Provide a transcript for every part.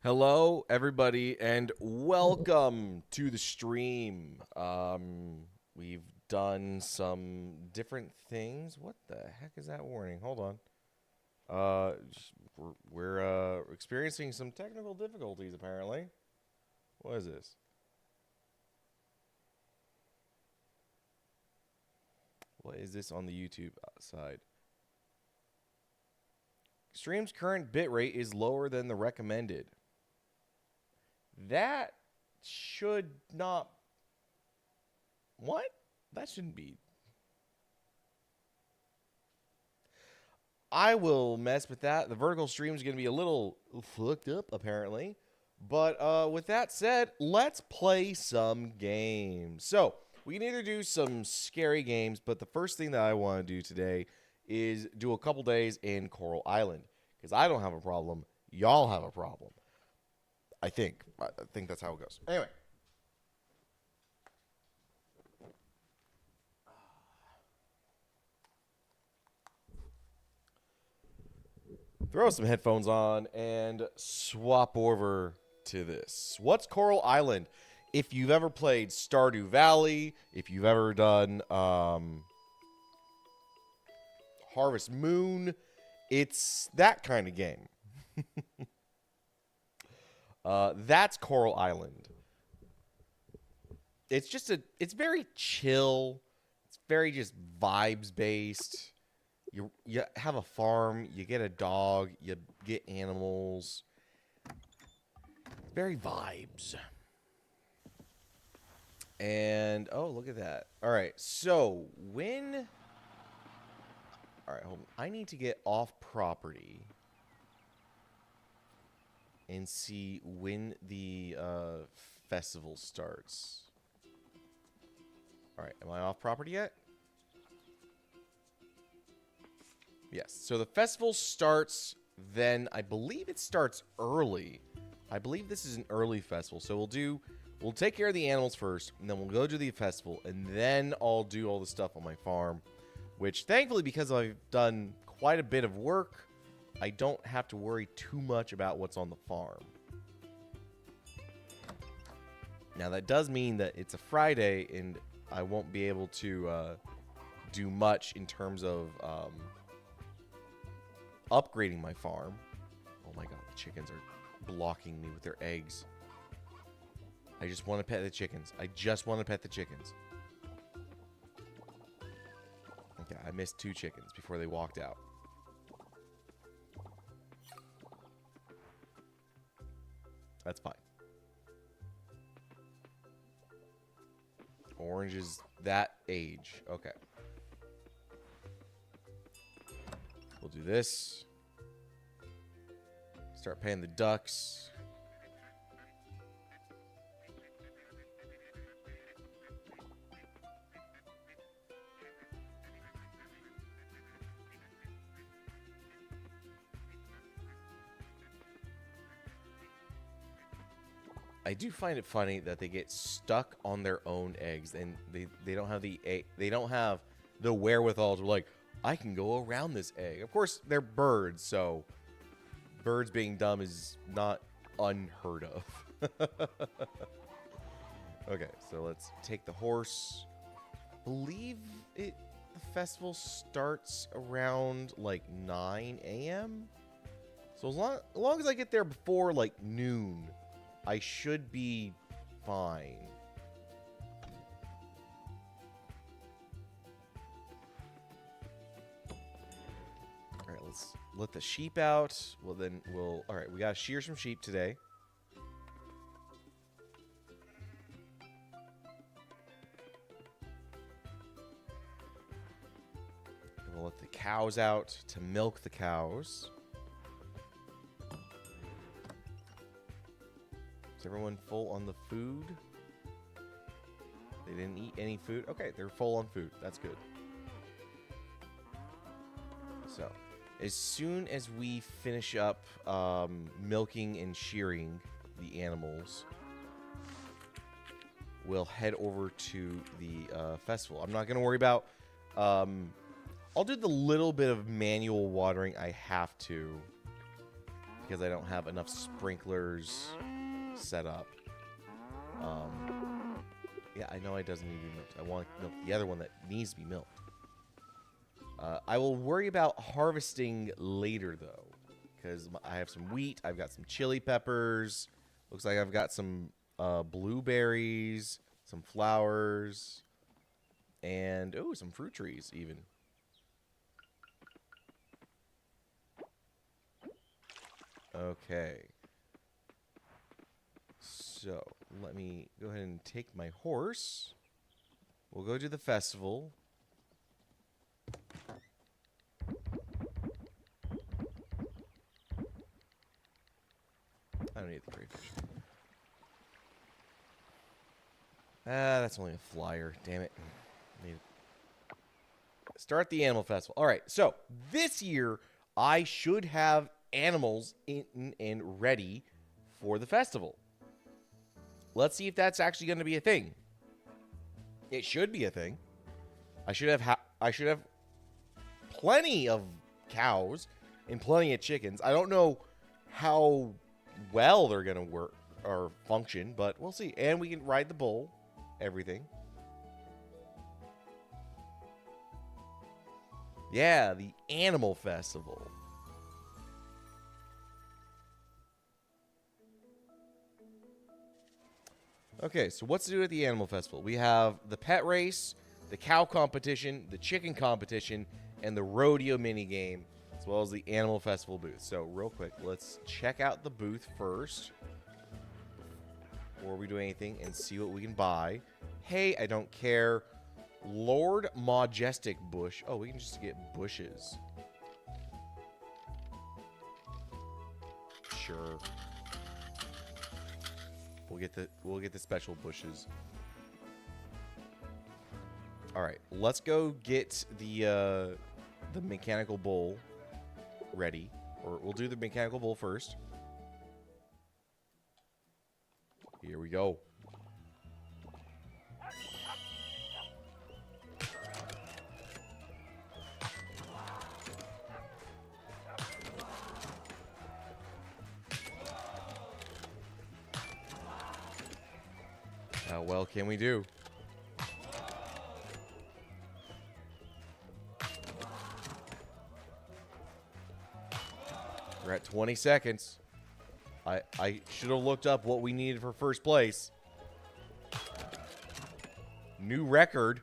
Hello, everybody, and welcome to the stream. We've done some different things. What the heck is that warning? Hold on. We're experiencing some technical difficulties, apparently. What is this? What is this on the YouTube side? Stream's current bitrate is lower than the recommended. That should not... What? That shouldn't be... I will mess with that. The vertical stream is going to be a little fucked up, apparently. But with that said, let's play some games. So, we can either do some scary games, but the first thing that I want to do today is do a couple days in Coral Island. Because I don't have a problem. Y'all have a problem. I think that's how it goes. Anyway. Throw some headphones on and swap over to this. What's Coral Island? If you've ever played Stardew Valley, if you've ever done Harvest Moon, it's that kind of game. That's Coral Island. It's just it's very chill. It's very just vibes based. You have a farm, you get a dog, you get animals. Very vibes. And oh, look at that. All right. So, when all right, hold on. I need to get off property and see when the festival starts. All right, am I off property yet? Yes. So the festival starts then. I believe it starts early. I believe this is an early festival. So we'll take care of the animals first, and then we'll go to the festival, and then I'll do all the stuff on my farm, which thankfully, because I've done quite a bit of work, I don't have to worry too much about what's on the farm. Now, that does mean that it's a Friday, and I won't be able to do much in terms of upgrading my farm. Oh my god, the chickens are blocking me with their eggs. I just want to pet the chickens. I just want to pet the chickens. Okay, I missed 2 chickens before they walked out. That's fine. Orange is that age. Okay. We'll do this. Start paying the ducks. I do find it funny that they get stuck on their own eggs, and they don't have the wherewithal to like, I can go around this egg. Of course, they're birds, so birds being dumb is not unheard of. Okay, so let's take the horse. Believe the festival starts around like 9 a.m. So as long as I get there before like noon, I should be fine. All right, let's let the sheep out. Well, then all right, we got to shear some sheep today. And we'll let the cows out to milk the cows. Is everyone full on the food? They didn't eat any food? Okay, they're full on food. That's good. So, as soon as we finish up milking and shearing the animals, we'll head over to the festival. I'm not going to worry about... I'll do the little bit of manual watering I have to because I don't have enough sprinklers set up. Yeah, I know it doesn't need to be milked. I want to milk the other one that needs to be milked. I will worry about harvesting later, though, because I have some wheat. I've got some chili peppers. Looks like I've got some blueberries, some flowers, and, oh, some fruit trees, even. Okay. So, let me go ahead and take my horse. We'll go to the festival. I don't need the crayfish. Ah, that's only a flyer. Damn it. Start the animal festival. All right, so this year I should have animals in and ready for the festival. Let's see if that's actually going to be a thing. It should be a thing. I should have plenty of cows and plenty of chickens. I don't know how well they're going to work or function, but we'll see. And we can ride the bull, everything. Yeah, the animal festival. Okay, so what's to do at the animal festival? We have the pet race, the cow competition, the chicken competition, and the rodeo mini game, as well as the animal festival booth. So real quick, let's check out the booth first before we do anything and see what we can buy. Hey, I don't care. Lord Majestic Bush. Oh, we can just get bushes. Sure. We'll get the special bushes. All right, let's go get the mechanical bull ready, or we'll do the mechanical bull first. Here we go. How well can we do? We're at 20 seconds. I should have looked up what we needed for first place. New record.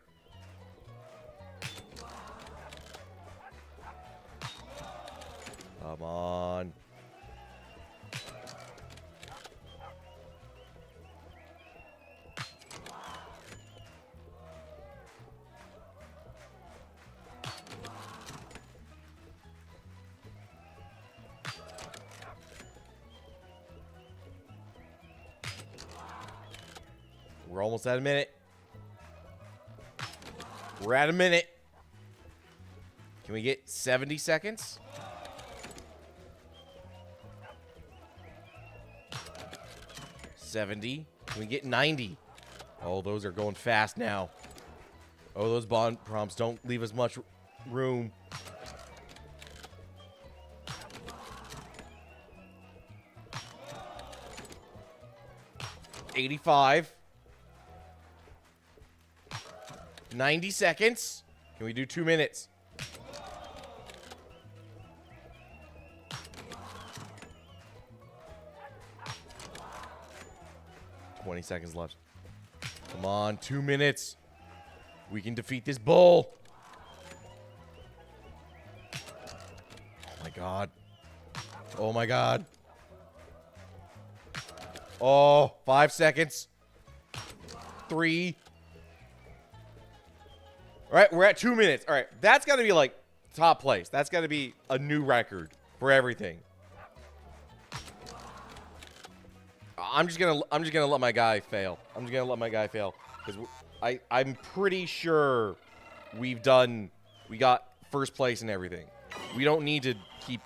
Come on. We're almost at a minute. We're at a minute. Can we get 70 seconds? Can we get 90? Oh, those are going fast now. Oh, those bond prompts don't leave us much room. $85. 90 seconds. Can we do 2 minutes? $20 seconds left. Come on, 2 minutes. We can defeat this bull. Oh my god. Oh my god. Oh, 5 seconds. 3. All right, we're at 2 minutes. All right, that's got to be like top place. That's got to be a new record for everything. I'm just gonna let my guy fail. I'm just gonna let my guy fail because I'm pretty sure we got first place and everything. We don't need to keep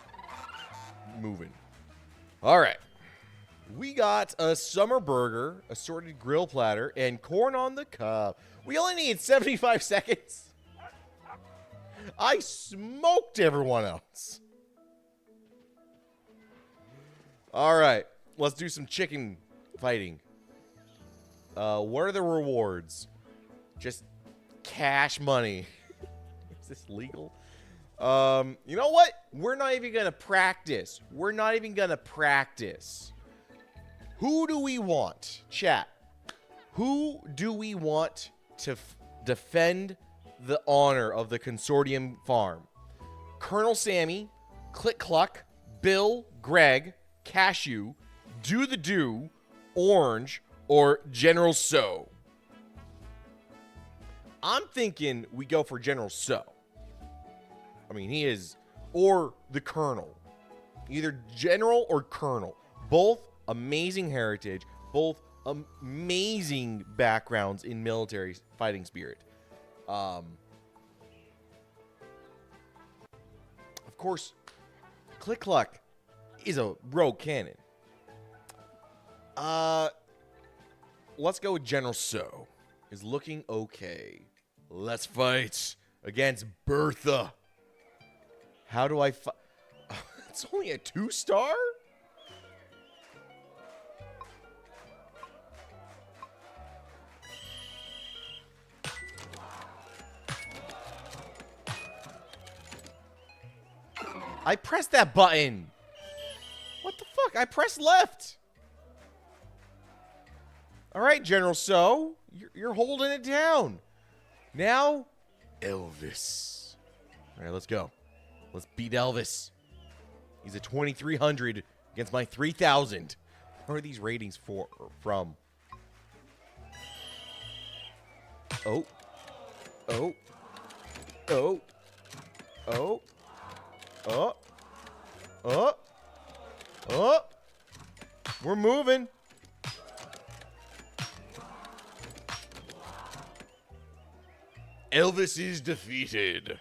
moving. All right. We got a summer burger, assorted grill platter, and corn on the cob. We only need 75 seconds. I smoked everyone else. All right. Let's do some chicken fighting. What are the rewards? Just cash money. Is this legal? You know what? We're not even going to practice. We're not even going to practice. Who do we want? Chat. Who do we want to defend the honor of the Consortium farm? Colonel Sammy, Click Cluck, Bill, Greg, Cashew, Do the Do, Orange, or General So? I'm thinking we go for General So. I mean, he is, or the Colonel. Either General or Colonel. Both amazing heritage, both amazing backgrounds in military fighting spirit. Of course, Click Cluck is a rogue cannon. Let's go with General So. Is looking okay. Let's fight against Bertha. How do I fight? It's only a 2-star? I pressed that button. What the fuck? I pressed left. All right, General So. You're holding it down. Now, Elvis. All right, let's go. Let's beat Elvis. He's a 2,300 against my 3,000. Where are these ratings from? Oh. Oh. Oh. Oh. Oh. Oh. Oh. We're moving. Elvis is defeated.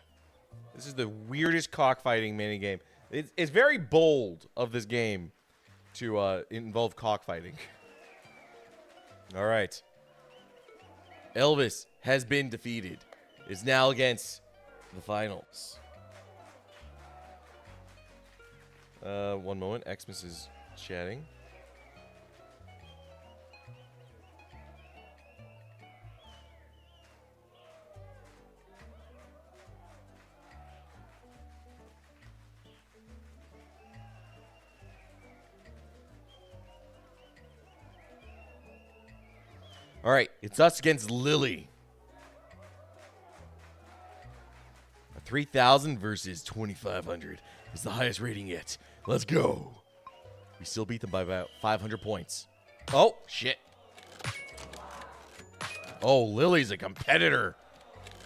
This is the weirdest cockfighting minigame. It's very bold of this game to involve cockfighting. All right. Elvis has been defeated. Is now against the finals. One moment. Xmas is chatting. All right, it's us against Lily. 3,000 versus 2,500 is the highest rating yet. Let's go. We still beat them by about 500 points. Oh, shit. Oh, Lily's a competitor.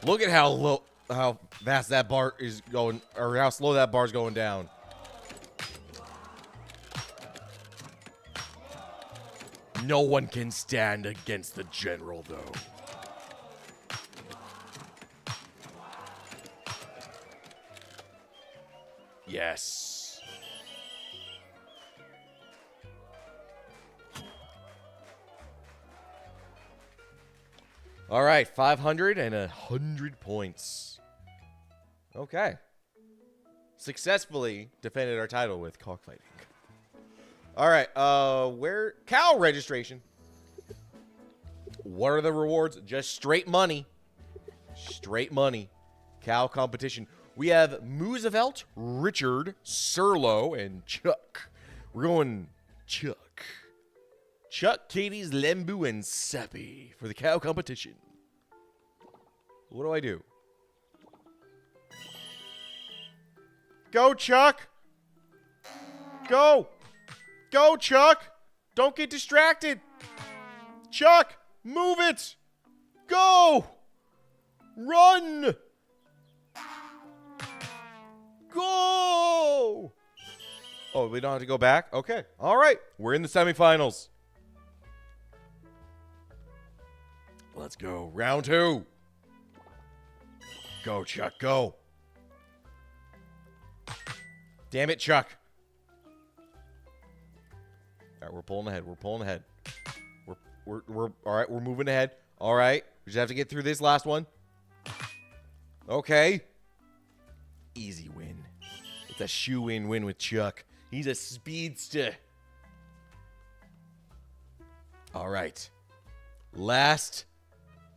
Look at how fast that bar is going, or how slow that bar's going down. No one can stand against the general, though. Yes. All right, 500 and 100 points. Okay. Successfully defended our title with cockfighting. All right, where cow registration? What are the rewards? Just straight money. Straight money. Cow competition. We have Moosevelt, Richard, Serlo, and Chuck. We're going Chuck. Chuck, Katie's, Lembu, and Sappy for the cow competition. What do I do? Go, Chuck! Go! Go, Chuck! Don't get distracted! Chuck, move it! Go! Run! Go! Oh, we don't have to go back? Okay. All right. We're in the semifinals. Let's go. Round 2. Go, Chuck. Go. Damn it, Chuck. All right, we're pulling ahead. We're pulling ahead. We're all right, we're moving ahead. All right. We just have to get through this last one. Okay. Easy win. It's a shoe-in win with Chuck. He's a speedster. All right. Last.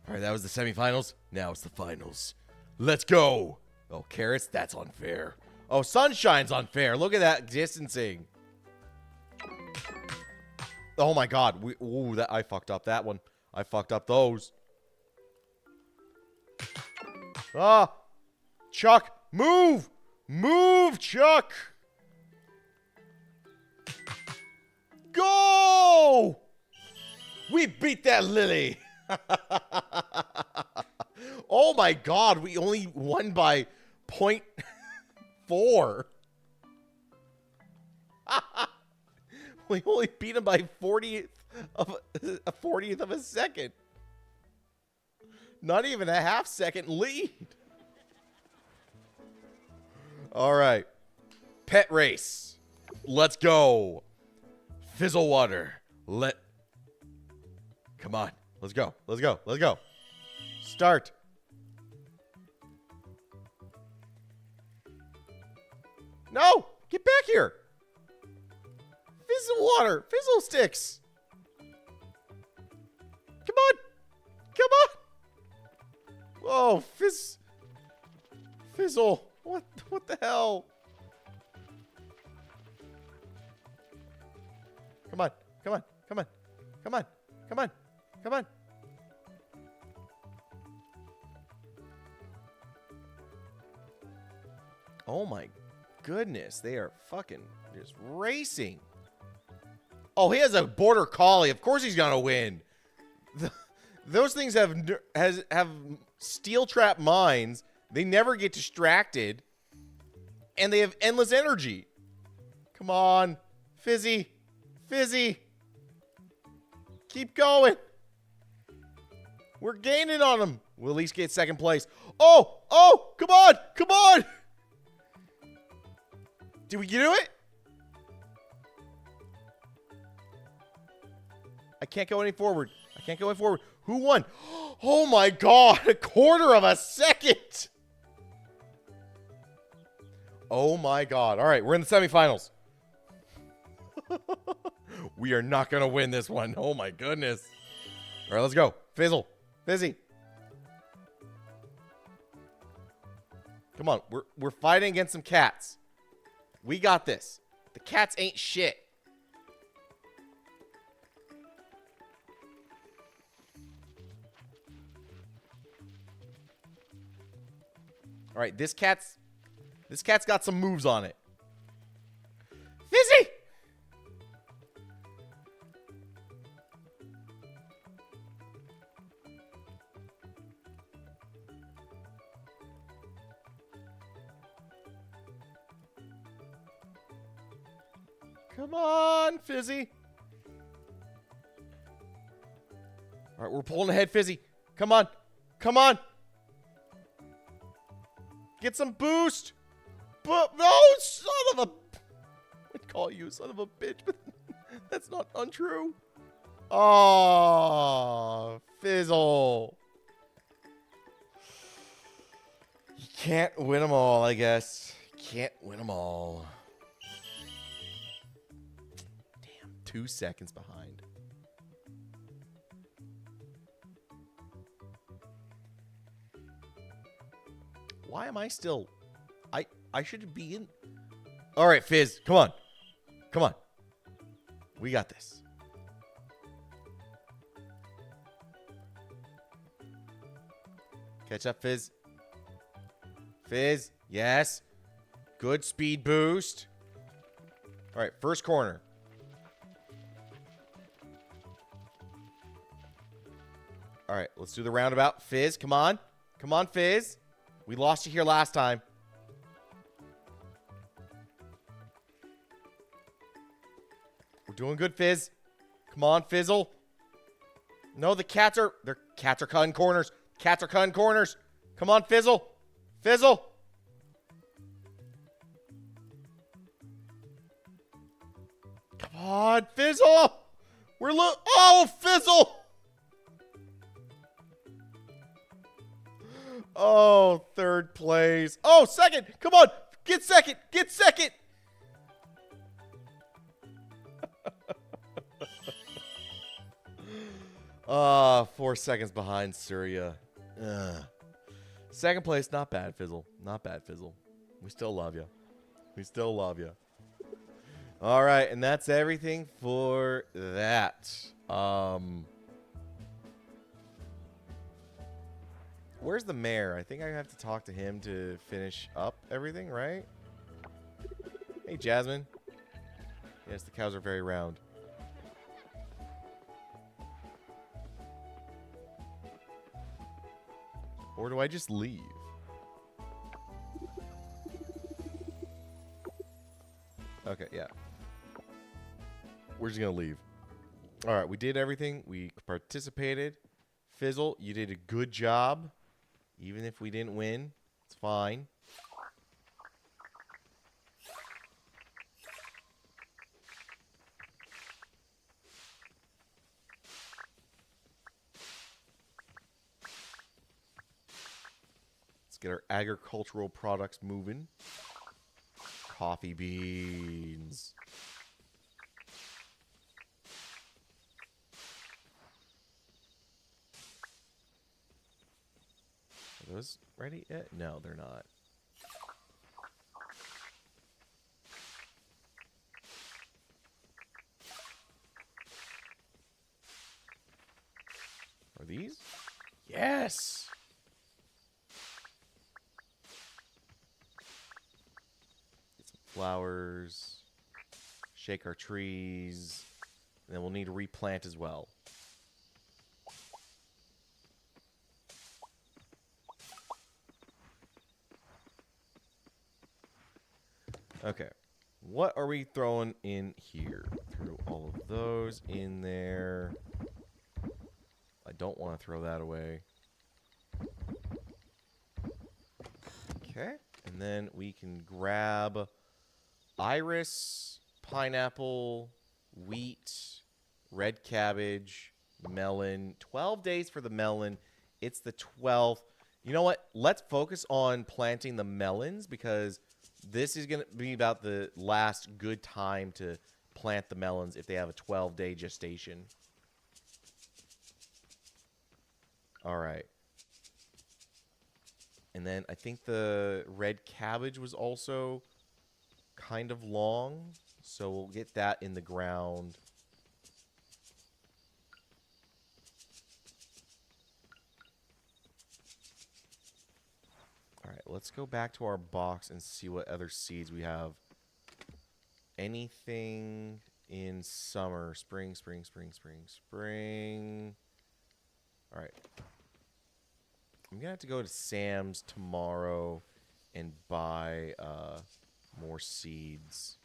All right, that was the semifinals. Now it's the finals. Let's go. Oh, carrots, that's unfair. Oh, sunshine's unfair. Look at that distancing. Oh my God. I fucked up that one. I fucked up those. Ah. Chuck, move. Move, Chuck. Go. We beat that Lily. Oh my God, we only won by 0.4. We only beat him by 40th of a second. Not even a half-second lead. All right. Pet race. Let's go. Fizzle water. Come on. Let's go. Let's go. Let's go. Start. No! Get back here! Fizzle water! Fizzle sticks! Come on! Come on! Whoa, Fizzle! What the hell? Come on! Come on! Come on! Come on! Come on! Come on! Oh my goodness, they are fucking just racing. Oh, he has a border collie. Of course he's gonna win. Those things have steel trap minds. They never get distracted, and they have endless energy. Come on, Fizzy, Fizzy, keep going. We're gaining on him. We'll at least get second place. Oh, come on, come on. Did we do it? I can't go any forward. I can't go any forward. Who won? Oh my God, a quarter of a second. Oh my God. All right, we're in the semifinals. We are not going to win this one. Oh my goodness. All right, let's go. Fizzle. Fizzy. Come on, we're fighting against some cats. We got this. The cats ain't shit. All right, this cat's got some moves on it. Fizzy! Come on, Fizzy. All right, we're pulling ahead, Fizzy. Come on. Come on. Get some boost. No, son of a... I'd call you son of a bitch, but that's not untrue. Oh, Fizzle. You can't win them all, I guess. Can't win them all. 2 seconds behind. Why am I still... I should be in... All right, Fizz. Come on. Come on. We got this. Catch up, Fizz. Fizz. Yes. Good speed boost. All right, first corner. All right, let's do the roundabout. Fizz, come on. Come on, Fizz. We lost you here last time. We're doing good, Fizz. Come on, Fizzle. No, the cats are cutting corners. Cats are cutting corners. Come on, Fizzle. Fizzle. Come on, Fizzle. Oh, Fizzle. Oh, third place. Oh, second. Come on. Get second. Get second. 4 seconds behind Surya. Ugh. Second place, not bad, Fizzle. Not bad, Fizzle. We still love you. We still love you. All right, and that's everything for that. Where's the mayor? I think I have to talk to him to finish up everything, right? Hey, Jasmine. Yes, the cows are very round. Or do I just leave? Okay, yeah. We're just going to leave. All right, we did everything. We participated. Fizzle, you did a good job. Even if we didn't win, it's fine. Let's get our agricultural products moving. Coffee beans. Are those ready yet? No, they're not. Are these? Yes! Get some flowers. Shake our trees. And then we'll need to replant as well. Okay. What are we throwing in here? Throw all of those in there. I don't want to throw that away. Okay. And then we can grab iris, pineapple, wheat, red cabbage, melon. 12 days for the melon. It's the 12th. You know what? Let's focus on planting the melons because this is going to be about the last good time to plant the melons if they have a 12-day gestation. All right. And then I think the red cabbage was also kind of long, so we'll get that in the ground. All right, let's go back to our box and see what other seeds we have. Anything in summer, spring. All right. I'm going to have to go to Sam's tomorrow and buy more seeds.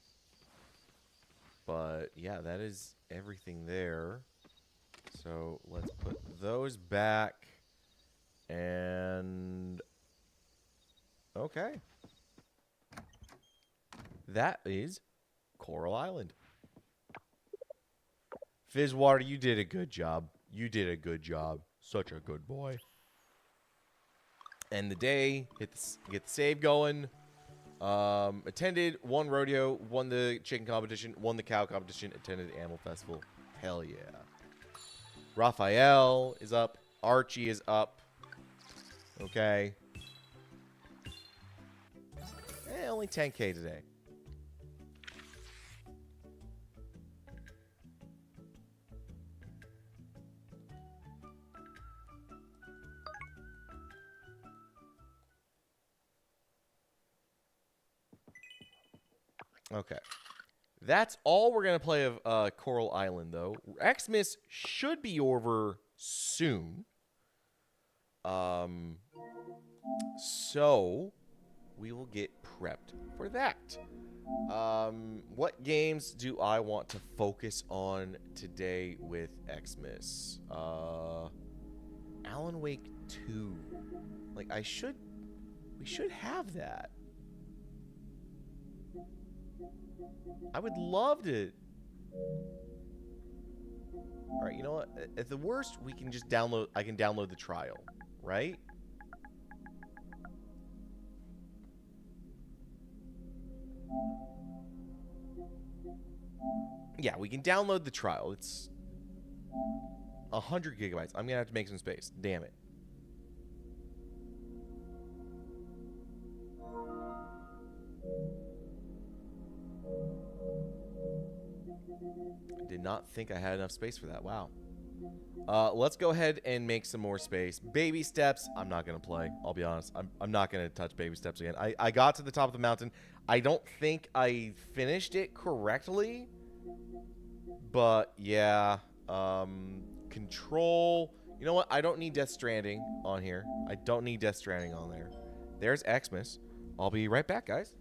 But, yeah, that is everything there. So, let's put those back. And... okay. That is Coral Island. Fizzwater, you did a good job. You did a good job. Such a good boy. End the day. Get the save going. Attended, won rodeo, won the chicken competition, won the cow competition, attended animal festival. Hell yeah. Raphael is up. Archie is up. Okay. Only 10K today. Okay. That's all we're going to play of Coral Island, though. Xmas should be over soon. So we will get prepped for that. What games do I want to focus on today with Xmas? Alan Wake 2. Like, we should have that. I would love to. All right, you know what? At the worst, we can just download. I can download the trial, right? Yeah, we can download the trial. 100 gigabytes. I'm gonna have to make some space. Damn it. I did not think I had enough space for that. Wow. Let's go ahead and make some more space. Baby steps. I'm not going to play. I'll be honest. I'm not going to touch baby steps again. I got to the top of the mountain. I don't think I finished it correctly. But, yeah. Control. You know what? I don't need Death Stranding on here. I don't need Death Stranding on there. There's Xmas. I'll be right back, guys.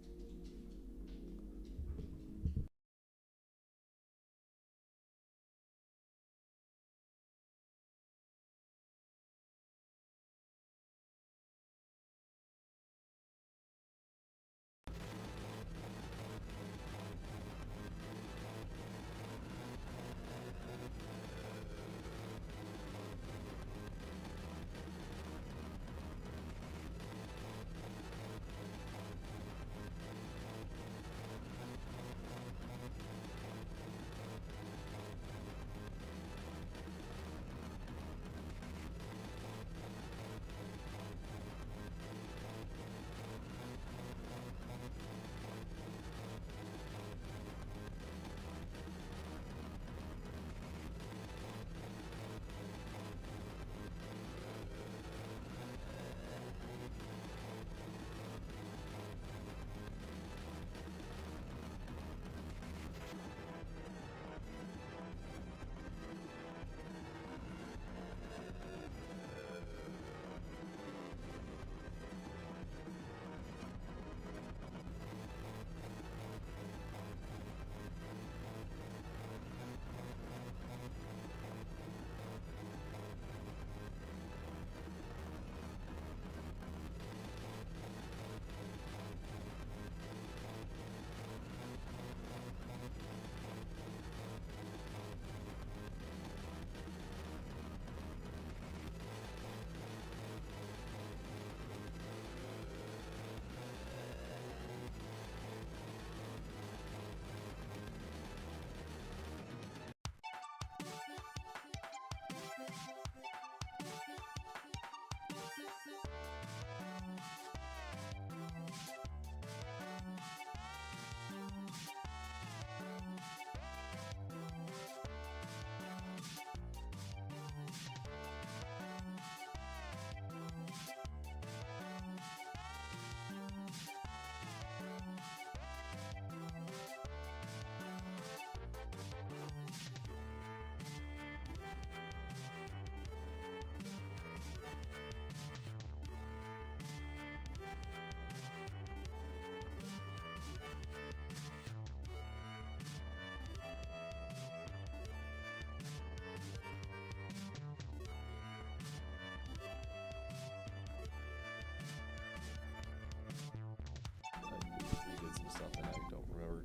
Did some stuff and I don't remember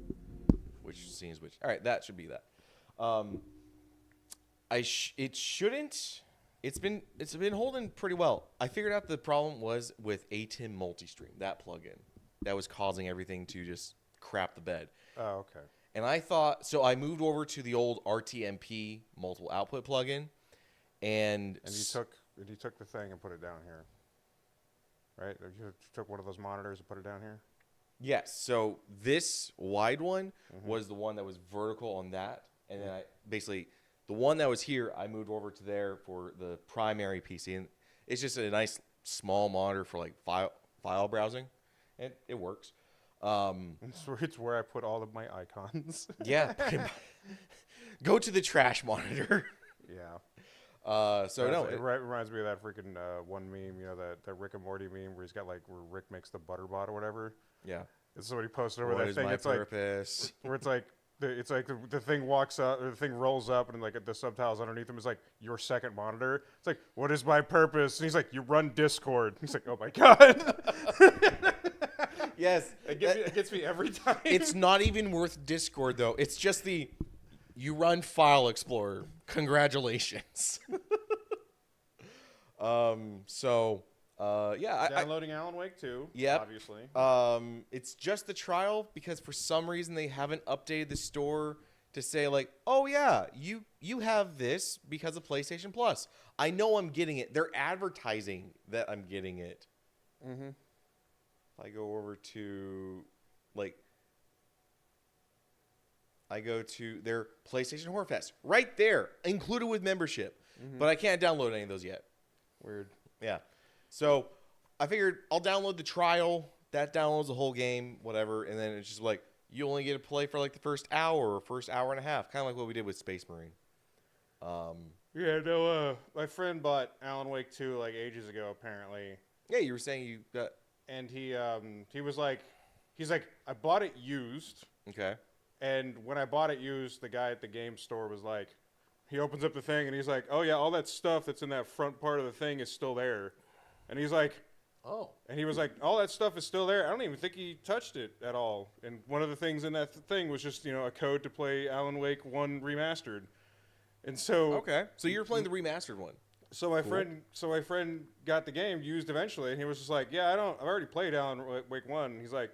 which scene is which. All right, that should be that. It shouldn't. It's been holding pretty well. I figured out the problem was with ATEM Multistream, that plugin that was causing everything to just crap the bed. Oh, okay. And I thought so. I moved over to the old RTMP multiple output plugin, and you took the thing and put it down here, right? You took one of those monitors and put it down here. Yes. So this wide one was the one that was vertical on that, and then I basically the one that was here I moved over to there for the primary PC, and it's just a nice small monitor for like file browsing, and it works. It's where I put all of my icons. Yeah. Go to the trash monitor. Yeah. So no, it reminds me of that freaking one meme, you know, that Rick and Morty meme where he's got like where Rick makes the butterbot or whatever. Yeah. It's somebody posted over What that is thing. my It's purpose? like where it's like the thing walks up, or the thing rolls up, and like the subtitles underneath him is like your second monitor. It's like, what is my purpose? And he's like, you run Discord. He's like, oh my god. Yes, it gets me every time. It's not even worth Discord though. It's just you run File Explorer. Congratulations. Yeah, downloading Alan Wake 2. Yep. Obviously. It's just the trial because for some reason they haven't updated the store to say like, oh yeah, you have this because of PlayStation Plus. I know I'm getting it. They're advertising that I'm getting it. Mm-hmm. If I go over to like I go to their PlayStation Horror Fest right there, included with membership. But I can't download any of those yet. Weird. Yeah. So I figured I'll download the trial. That downloads the whole game, whatever. And then it's just like, you only get to play for like the first hour or first hour and a half. Kind of like what we did with Space Marine. Yeah, no, my friend bought Alan Wake 2 like ages ago, apparently. Yeah, you were saying you got. And he was like, I bought it used. Okay. And when I bought it used, the guy at the game store was like, he opens up the thing and he's like, oh yeah, all that stuff that's in that front part of the thing is still there. And he's like, Oh. and he was like, all that stuff is still there. I don't even think he touched it at all. And one of the things in that thing was just, a code to play Alan Wake 1 remastered. And so Okay. So you're playing the remastered one. So my friend got the game used eventually, and he was just like, yeah, I've already played Alan Wake 1. And he's like,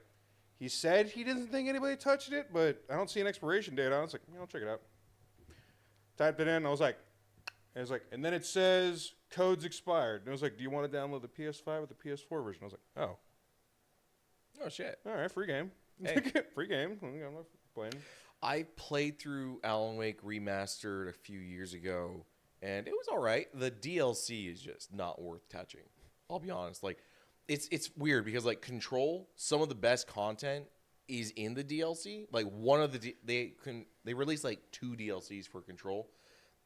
he said he didn't think anybody touched it, but I don't see an expiration date on it. I was like, I'll check it out. Typed it in, and I was like, and then it says code's expired. And I was like, do you want to download the PS5 or the PS4 version? I was like, oh. Oh shit. All right, free game. Hey. Free game. I'm not playing. I played through Alan Wake Remastered a few years ago, and it was all right. The DLC is just not worth touching. I'll be honest. Like, it's weird because like Control, some of the best content is in the DLC. Like one of the they released like 2 DLCs for Control,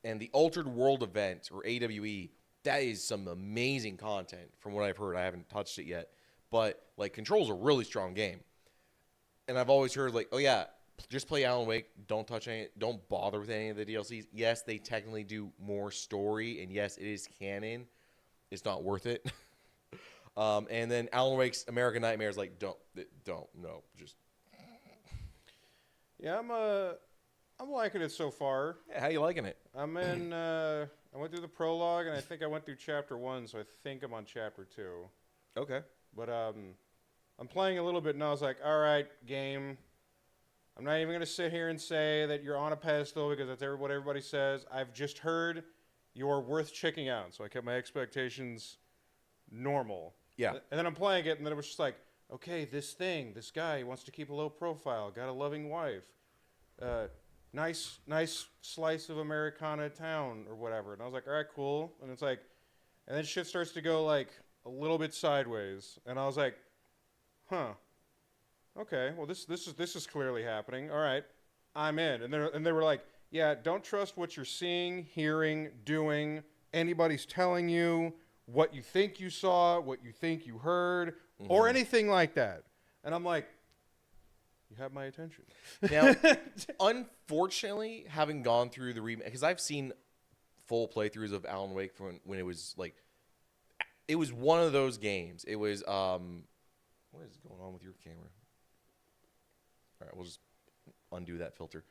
and the Altered World event or AWE, that is some amazing content from what I've heard. I haven't touched it yet, but like Control's a really strong game, and I've always heard like, oh yeah, just play Alan Wake. Don't touch any. Don't bother with any of the DLCs. Yes, they technically do more story, and yes, it is canon. It's not worth it. And then Alan Wake's American Nightmare is like, don't, no, just. Yeah, I'm liking it so far. Yeah, how you liking it? I'm in. I went through the prologue, and I think I went through chapter 1, so I think I'm on chapter 2. Okay. But I'm playing a little bit, and I was like, all right, game. I'm not even going to sit here and say that you're on a pedestal because that's what everybody says. I've just heard you're worth checking out. So I kept my expectations normal. Yeah. And then I'm playing it, and then it was just like, okay, this guy, he wants to keep a low profile, got a loving wife. Nice slice of Americana town or whatever. And I was like, all right, cool. And it's like, and then shit starts to go like a little bit sideways. And I was like, huh. Okay, well this is clearly happening. All right, I'm in. And they were like, yeah, don't trust what you're seeing, hearing, doing. Anybody's telling you what you think you saw, what you think you heard, or anything like that. And I'm like, you have my attention. Now, unfortunately, having gone through the remake, because I've seen full playthroughs of Alan Wake from when it was like, it was one of those games. It was what is going on with your camera? All right, we'll just undo that filter.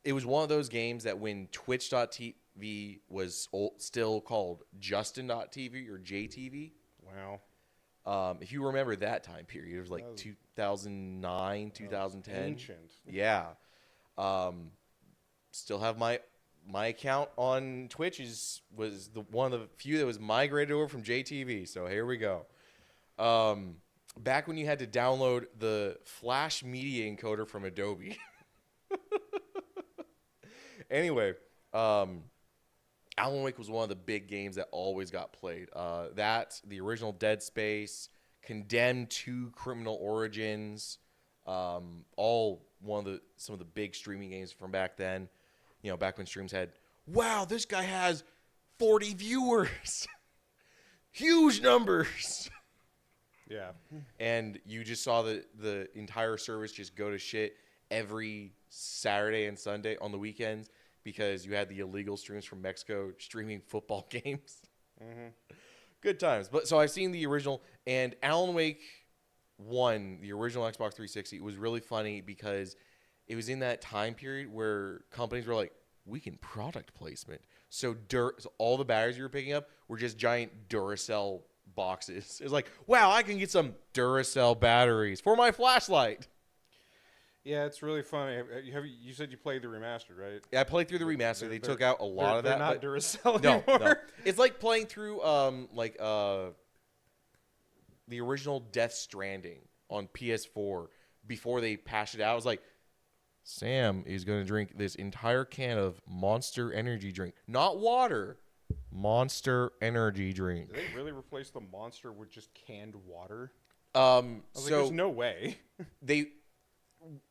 It was one of those games that when Twitch.tv was still called Justin.tv or JTV. Wow. If you remember that time period, it was like 2009, 2010. Ancient. Yeah. Still have my account on Twitch was one of the few that was migrated over from JTV. So here we go. Back when you had to download the Flash Media Encoder from Adobe. Anyway, Alan Wake was one of the big games that always got played. The original Dead Space, Condemned 2, Criminal Origins, all some of the big streaming games from back then. You know, back when streams had, wow, this guy has 40 viewers. Huge numbers. Yeah. And you just saw the entire service just go to shit every Saturday and Sunday on the weekends because you had the illegal streams from Mexico streaming football games. Mm-hmm. Good times. But so I've seen the original, and Alan Wake 1, the original Xbox 360, it was really funny because it was in that time period where companies were like, we can product placement. So all the batteries you were picking up were just giant Duracell boxes. It's like, wow, I can get some Duracell batteries for my flashlight. Yeah, it's really funny. You said you played the remastered, right? I played through the remaster. They took out a lot of they're that. not But Duracell no, anymore. no. It's like playing through the original Death Stranding on PS4 before they patched it out. I was like, Sam is going to drink this entire can of Monster Energy drink, not water. Monster Energy drink. Did they really replace the Monster with just canned water? So Like, there's no way. they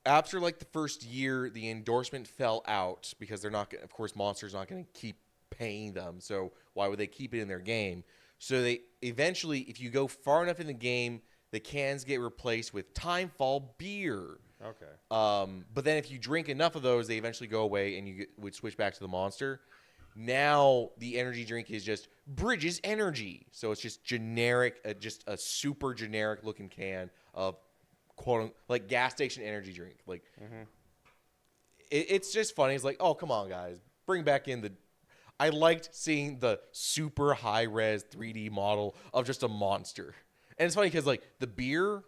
after like the first year, the endorsement fell out because they're not. Of course, Monster's not going to keep paying them. So why would they keep it in their game? So they eventually, if you go far enough in the game, the cans get replaced with Timefall beer. Okay. But then if you drink enough of those, they eventually go away and would switch back to the Monster. Now the energy drink is just Bridges Energy. So it's just generic, just a super generic looking can of like gas station energy drink. Like it's just funny. It's like, oh, come on, guys, bring back in the. I liked seeing the super high res 3D model of just a monster, and it's funny because like the beer,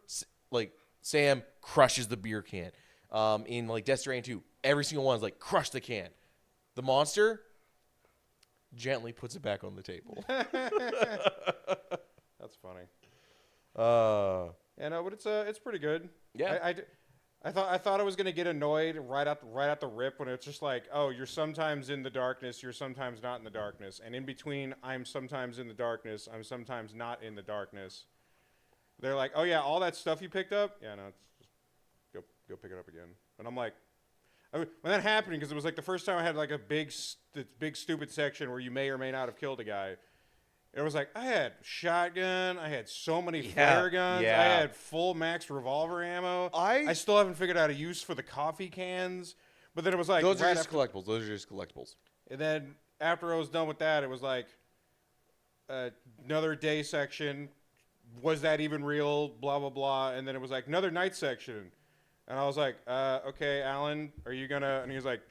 like Sam crushes the beer can. In like Death Stranding 2, every single one is like crush the can. The monster gently puts it back on the table. That's funny. Yeah, no, but it's pretty good. Yeah. I thought I was gonna get annoyed right at the rip when it's just like, oh, you're sometimes in the darkness, you're sometimes not in the darkness, and in between, I'm sometimes in the darkness, I'm sometimes not in the darkness. They're like, oh yeah, all that stuff you picked up, yeah, no, it's just go pick it up again. And I'm like, when that happened, because it was like the first time I had like a big stupid section where you may or may not have killed a guy. It was like I had shotgun, I had so many flare guns, I had full max revolver ammo. I still haven't figured out a use for the coffee cans. But then it was like those are just collectibles. Those are just collectibles. And then after I was done with that, it was like another day section. Was that even real? Blah blah blah. And then it was like another night section, and I was like, okay, Alan, are you gonna? And he was like,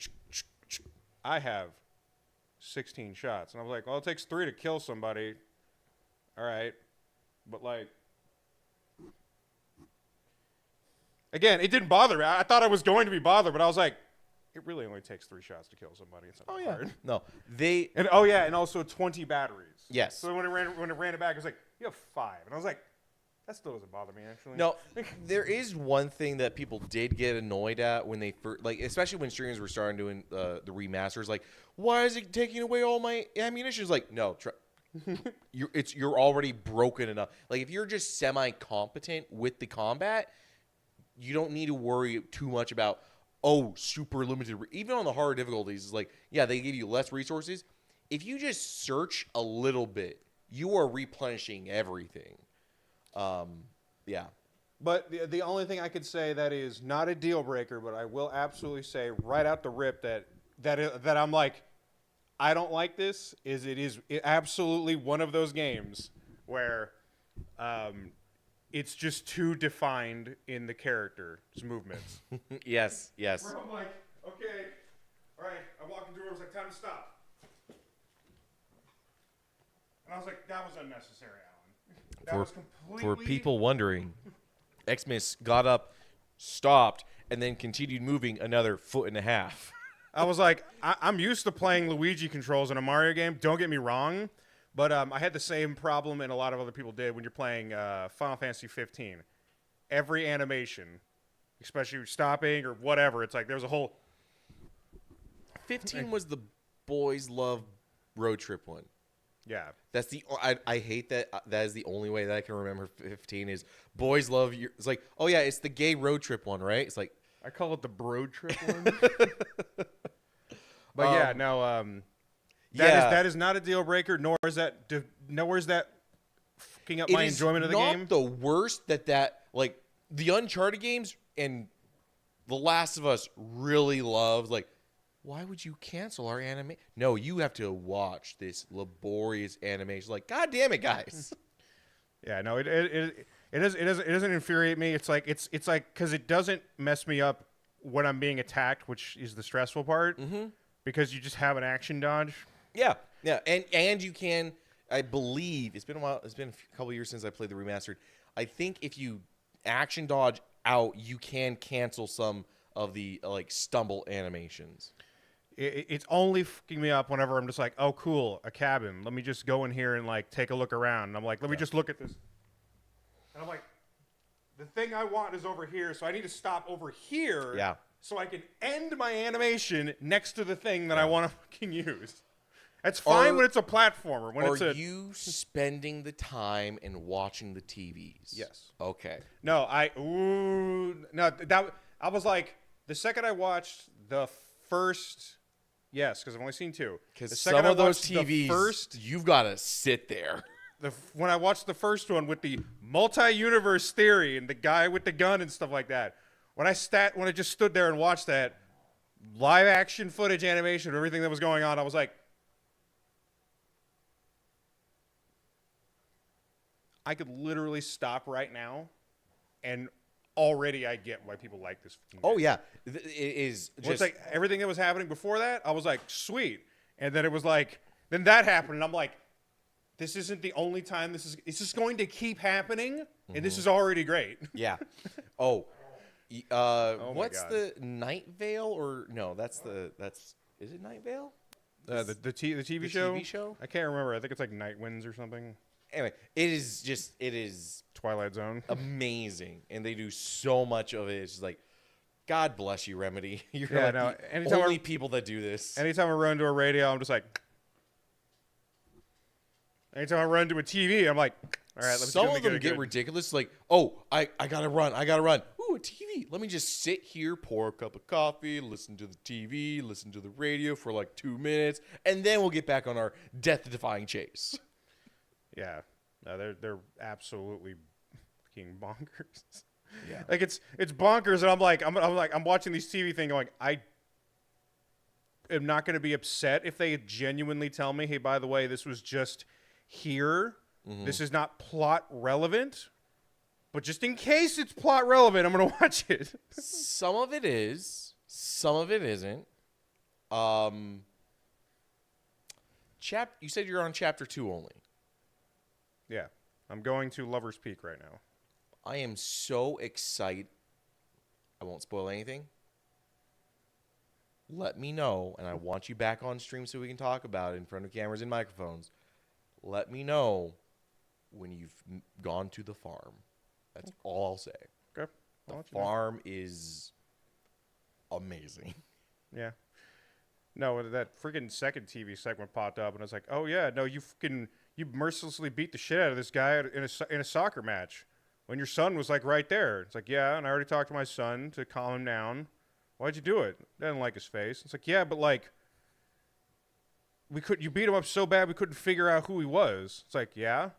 I have 16 shots. And I was like, well, it takes 3 to kill somebody. All right. But, like, again, it didn't bother me. I thought I was going to be bothered, but I was like, it really only takes 3 shots to kill somebody. It's not hard. No, and also 20 batteries. Yes. So when it ran it back, it was like, you have 5. And I was like, that still doesn't bother me, actually. No, there is one thing that people did get annoyed at when they first, like, especially when streamers were starting doing the remasters. Like, why is it taking away all my ammunition? It's like, no, you're already broken enough. Like, if you're just semi-competent with the combat, you don't need to worry too much about super limited. Even on the harder difficulties, it's like, yeah, they give you less resources. If you just search a little bit, you are replenishing everything. Yeah. But the only thing I could say that is not a deal breaker, but I will absolutely say right out the rip that I'm like, I don't like this, is it is absolutely one of those games where it's just too defined in the character's movements. Yes. Where I'm like, okay, all right, I'm walking through, I was like, time to stop. And I was like, that was unnecessary, Alan. That was completely... For people wondering, Xmas got up, stopped, and then continued moving another 1.5 feet. I was like, I'm used to playing Luigi controls in a Mario game. Don't get me wrong. But I had the same problem, and a lot of other people did, when you're playing Final Fantasy 15. Every animation, especially stopping or whatever, it's like there's a whole... 15 was the Boys Love road trip one. Yeah. That's I hate that that is the only way that I can remember 15 is Boys Love your, it's like, oh yeah, it's the gay road trip one, right? It's like, I call it the bro trip one. But yeah, no, that is not a deal breaker, nor is that fucking up my enjoyment of the game. It's not the worst that like the Uncharted games and The Last of Us really loved. Like, why would you cancel our anime? No, you have to watch this laborious animation. Like, God damn it, guys. Yeah, no, it doesn't infuriate me. It's like because it doesn't mess me up when I'm being attacked, which is the stressful part. Mm-hmm. Because you just have an action dodge. Yeah, and you can. I believe it's been a while. It's been a couple years since I played the remastered. I think if you action dodge out, you can cancel some of the like stumble animations. It's only fucking me up whenever I'm just like, oh, cool, a cabin. Let me just go in here and like take a look around. And I'm like, let me just look at this. And I'm like, the thing I want is over here, so I need to stop over here. Yeah. So I can end my animation next to the thing that I want to fucking use. That's fine when it's a platformer. When it's Are a you spending the time and watching the TVs? yes. Okay. No, I was like the second I watched the first. Yes, because I've only seen two. Because some of those TVs, first, you've got to sit there. when I watched the first one with the multi-universe theory and the guy with the gun and stuff like that, when I just stood there and watched that live action footage animation of everything that was going on, I was like, I could literally stop right now, and already I get why people like this. Oh yeah, it is Well, just it's like everything that was happening before that, I was like, sweet. And then it was like, then that happened, and I'm like, this isn't the only time it's just going to keep happening, and this is already great. yeah. Oh, my what's God. the Night Vale or no? That's is it Night Vale? The TV The show? TV show? I can't remember. I think it's like Night Winds or something. Anyway, it is Twilight Zone. amazing, and they do so much of it. It's just like, God bless you, Remedy. You're Yeah, like no, the anytime only I- people that do this. Anytime I run to a radio, I'm just like. Anytime I run to a TV, I'm like, all right, let's Some go of them get ridiculous. Like, oh, I gotta run. Ooh, a TV. Let me just sit here, pour a cup of coffee, listen to the TV, listen to the radio for like 2 minutes, and then we'll get back on our death-defying chase. Yeah, no, they're absolutely fucking bonkers. Yeah. Like it's bonkers, and I'm watching these TV thing going, I am not going to be upset if they genuinely tell me, hey, by the way, this was just here. This is not plot relevant, but just in case it's plot relevant, I'm going to watch it. Some of it is, some of it isn't. You said you're on chapter 2 only. Yeah, I'm going to Lover's Peak right now. I am so excited. I won't spoil anything. Let me know, and I want you back on stream so we can talk about it in front of cameras and microphones. Let me know when you've gone to the farm. That's all I'll say. Okay. The I'll let you know. farm is amazing. Yeah. No, that freaking second TV segment popped up, and I was like, "Oh yeah, no, you mercilessly beat the shit out of this guy in a soccer match when your son was like right there." It's like, "Yeah, and I already talked to my son to calm him down. Why'd you do it? I didn't like his face." It's like, "Yeah, but like, you beat him up so bad we couldn't figure out who he was." It's like, "Yeah,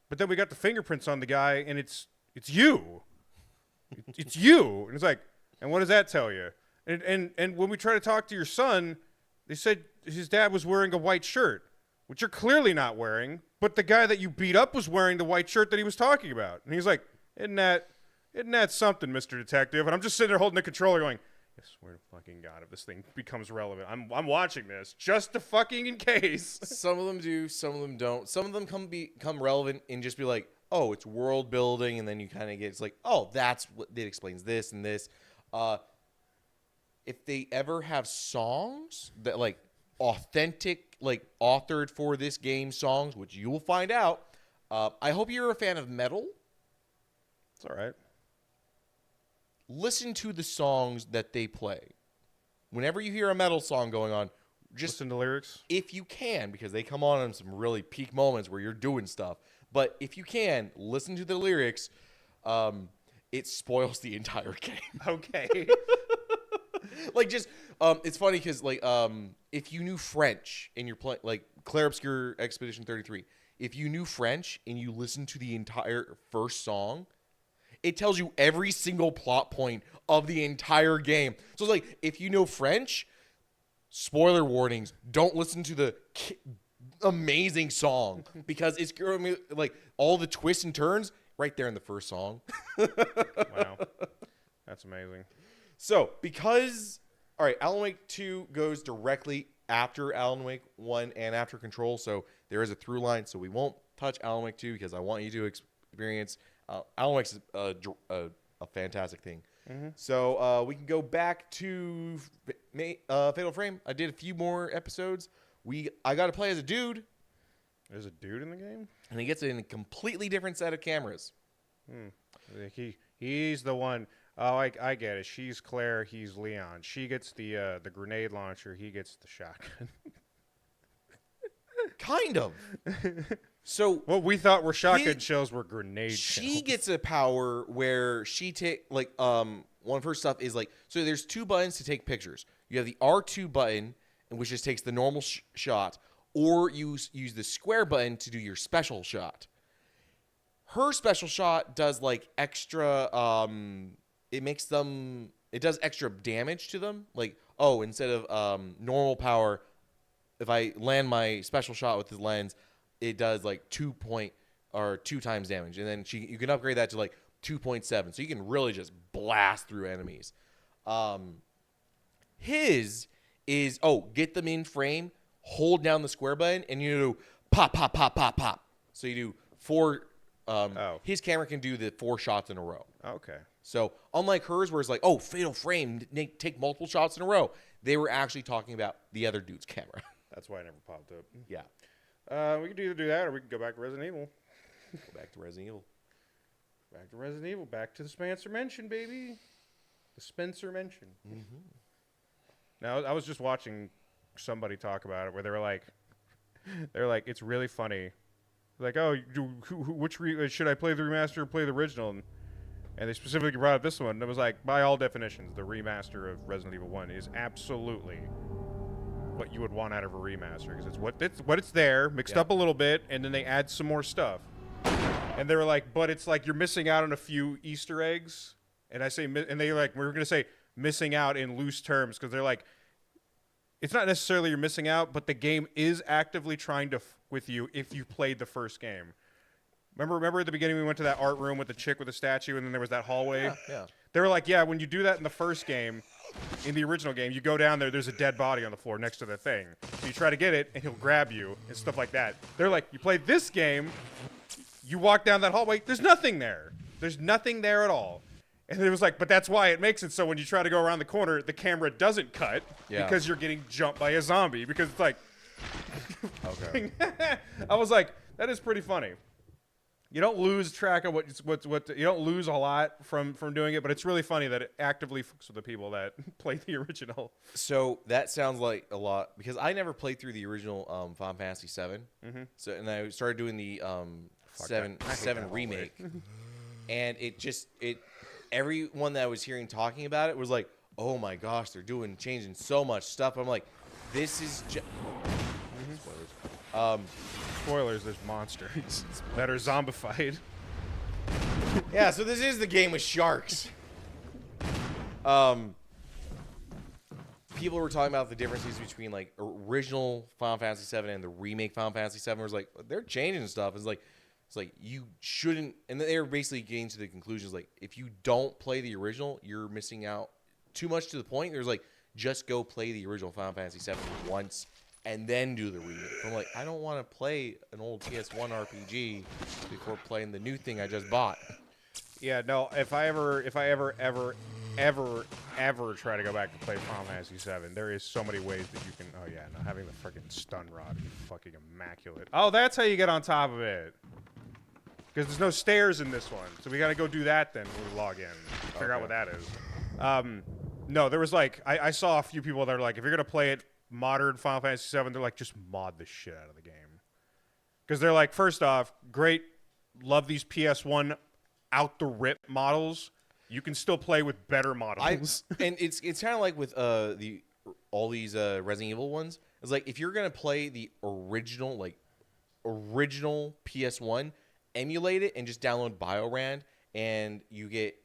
but then we got the fingerprints on the guy, and it's you, it's you." And it's like, "And what does that tell you?" And when we try to talk to your son, they said his dad was wearing a white shirt, which you're clearly not wearing, but the guy that you beat up was wearing the white shirt that he was talking about. And he's like, isn't that something, Mr. Detective? And I'm just sitting there holding the controller going, I swear to fucking God, if this thing becomes relevant, I'm watching this just to fucking in case. Some of them do, some of them don't. Some of them become relevant and just be like, oh, it's world building, and then you kind of get, it's like, oh, that's what it explains this and this. If they ever have songs that like authentic, like authored for this game songs, which you will find out. I hope you're a fan of metal. It's all right. Listen to the songs that they play. Whenever you hear a metal song going on, just Listen to lyrics. if you can, because they come on in some really peak moments where you're doing stuff. But if you can, listen to the lyrics. It spoils the entire game. Okay. Like just it's funny because like if you knew French and you're playing like Claire Obscure Expedition 33, if you knew French and you listened to the entire first song, it tells you every single plot point of the entire game. So it's like if you know French, spoiler warnings, don't listen to the amazing song because it's gonna be like all the twists and turns right there in the first song. Wow. That's amazing. So, because, all right, Alan Wake 2 goes directly after Alan Wake 1 and after Control, so there is a through line, so we won't touch Alan Wake 2 because I want you to experience Alan Wake's a fantastic thing. So we can go back to Fatal Frame. I did a few more episodes. I got to play as a dude, There's a dude in the game? and he gets in a completely different set of cameras. He's the one. Oh, I get it. She's Claire. He's Leon. She gets the grenade launcher. He gets the shotgun. Kind of. So What we thought were shotgun shells were grenade she shells. gets a power where she one of her stuff is like, so there's two buttons to take pictures. You have the R2 button, which just takes the normal shot, or you use the square button to do your special shot. Her special shot does like extra it does extra damage to them. Like, oh, instead of normal power, if I land my special shot with the lens, it does like 2 times damage, and then you can upgrade that to like 2.7, so you can really just blast through enemies. His is get them in frame, hold down the square button, and you do pop, pop, pop, pop, pop. So you do 4. His camera can do the 4 shots in a row. Okay. So unlike hers, where it's like, Fatal Frame, take multiple shots in a row, they were actually talking about the other dude's camera. That's why I never popped up. Yeah. We could either do that or we could go back to Resident Evil. Go back to Resident Evil. Back to Resident Evil. Back to the Spencer Mansion, baby. The Spencer Mansion. Mm-hmm. Now, I was just watching somebody talk about it where they were like, it's really funny. Like, should I play the remaster or play the original? And they specifically brought up this one. It was like, by all definitions, the remaster of Resident Evil 1 is absolutely what you would want out of a remaster, because it's what it's there, mixed up a little bit, and then they add some more stuff. And they were like, but it's like you're missing out on a few Easter eggs. And I say, and they like, we're gonna say missing out in loose terms, because they're like, it's not necessarily you're missing out, but the game is actively trying to with you if you played the first game. Remember at the beginning we went to that art room with the chick with the statue, and then there was that hallway. Yeah. They were like, yeah, when you do that in the first game, in the original game, you go down there, there's a dead body on the floor next to the thing. So you try to get it, and he'll grab you, and stuff like that. They're like, you play this game, you walk down that hallway, there's nothing there. There's nothing there at all. And it was like, but that's why it makes it so when you try to go around the corner, the camera doesn't cut because you're getting jumped by a zombie. Because it's like, Okay. I was like, that is pretty funny. You don't lose track of what you don't lose a lot from doing it, but it's really funny that it actively fucks with the people that played the original. So that sounds like a lot, because I never played through the original Final Fantasy 7. Mm-hmm. So and I started doing the 7 remake, and everyone that I was hearing talking about it was like, oh my gosh, they're changing so much stuff. I'm like, this is just. Spoilers, there's monsters that are zombified. Yeah, so this is the game with sharks. People were talking about the differences between like original Final Fantasy VII and the remake Final Fantasy VII. It was like, they're changing stuff. It's like you shouldn't, and they were basically getting to the conclusions like, if you don't play the original, you're missing out too much to the point. There's like, just go play the original Final Fantasy VII once and then do the remake. I'm like, I don't want to play an old PS1 RPG before playing the new thing I just bought. Yeah, no. If I ever try to go back to play Final Fantasy VII, there is so many ways that you can. Oh yeah, no, having the freaking stun rod is fucking immaculate. Oh, that's how you get on top of it. Because there's no stairs in this one, so we got to go do that then when we log in. Figure out what that is. No, there was like I saw a few people that are like, if you're gonna play it modern Final Fantasy VII, they're like, just mod the shit out of the game. Because they're like, first off, great, love these PS1 out the rip models. You can still play with better models. And it's kind of like with all these Resident Evil ones. It's like, if you're gonna play the original PS1, emulate it and just download BioRand, and you get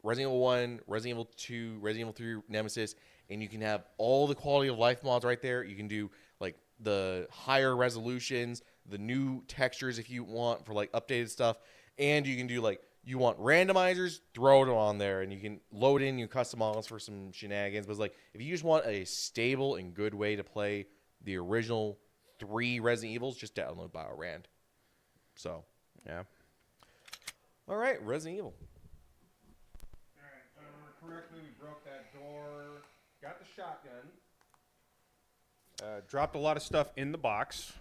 Resident Evil 1, Resident Evil 2, Resident Evil 3, Nemesis, and you can have all the quality of life mods right there. You can do like the higher resolutions, the new textures if you want for like updated stuff, and you can do like, you want randomizers, throw it on there, and you can load in your custom models for some shenanigans. But it's like, if you just want a stable and good way to play the original 3 Resident Evils, just download BioRand. So, yeah. All right, Resident Evil. Alright, correctly, we broke that door. Got the shotgun. Dropped a lot of stuff in the box.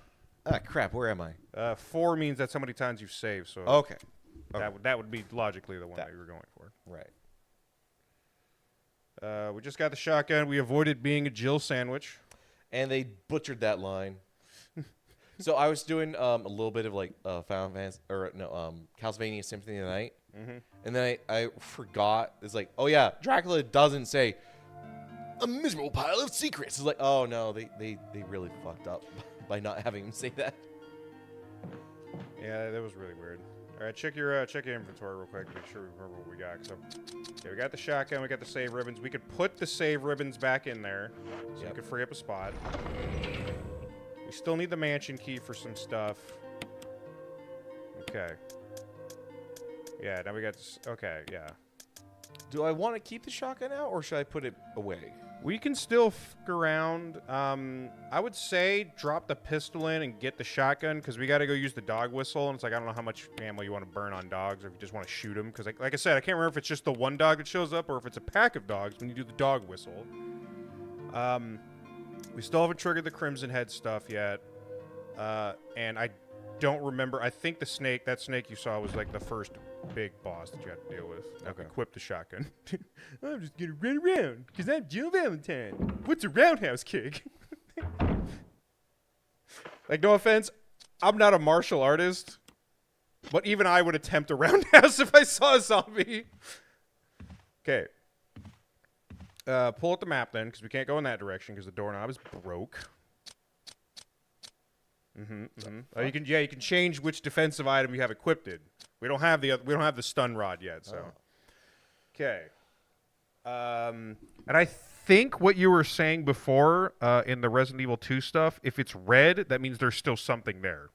Ah, crap. Where am I? 4 means that's how many times you've saved. So Okay. that would be logically the one that you were going for. Right. We just got the shotgun. We avoided being a Jill sandwich. And they butchered that line. So I was doing a little bit of like Final Fantasy Castlevania Symphony of the Night, and then I forgot. It's like, oh yeah, Dracula doesn't say a miserable pile of secrets. It's like, oh no, they really fucked up by not having him say that. Yeah, that was really weird. All right, check your inventory real quick. Make sure we remember what we got. So, yeah, we got the shotgun. We got the save ribbons. We could put the save ribbons back in there, so we could free up a spot. We still need the mansion key for some stuff. Okay. Yeah, now we got this. Okay, yeah. Do I want to keep the shotgun out, or should I put it away? We can still fuck around. I would say drop the pistol in and get the shotgun, because we got to go use the dog whistle. And it's like, I don't know how much ammo you want to burn on dogs, or if you just want to shoot them. Because like I said, I can't remember if it's just the one dog that shows up or if it's a pack of dogs when you do the dog whistle. We still haven't triggered the Crimson Head stuff yet. And I don't remember. I think that snake you saw was like the first big boss that you had to deal with. Okay. Equip the shotgun. I'm just gonna run around because I'm Jill Valentine. What's a roundhouse kick? Like, no offense, I'm not a martial artist, but even I would attempt a roundhouse if I saw a zombie. Okay. Pull up the map then, because we can't go in that direction because the doorknob is broke. You can change which defensive item you have equipped. We don't have the stun rod yet, so. Okay. And I think what you were saying before in the Resident Evil 2 stuff, if it's red, that means there's still something there.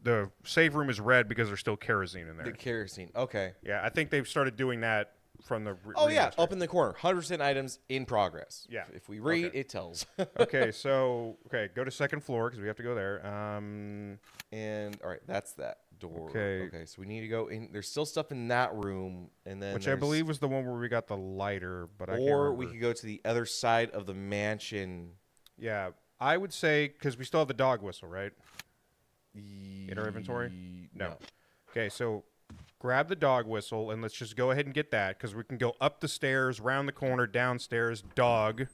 The save room is red because there's still kerosene in there. The kerosene. Okay. Yeah, I think they've started doing that from the. Oh yeah, up in the corner, 100% items in progress. Yeah. If we read, it tells. Okay, so go to second floor because we have to go there. And all right, that's that door. Okay. Okay, so we need to go in. There's still stuff in that room, and then which I believe was the one where we got the lighter, but I can't or remember. we could go to the other side of the mansion. Yeah, I would say because we still have the dog whistle, right? In our inventory? No. Okay, so grab the dog whistle and let's just go ahead and get that because we can go up the stairs, round the corner, downstairs, dog,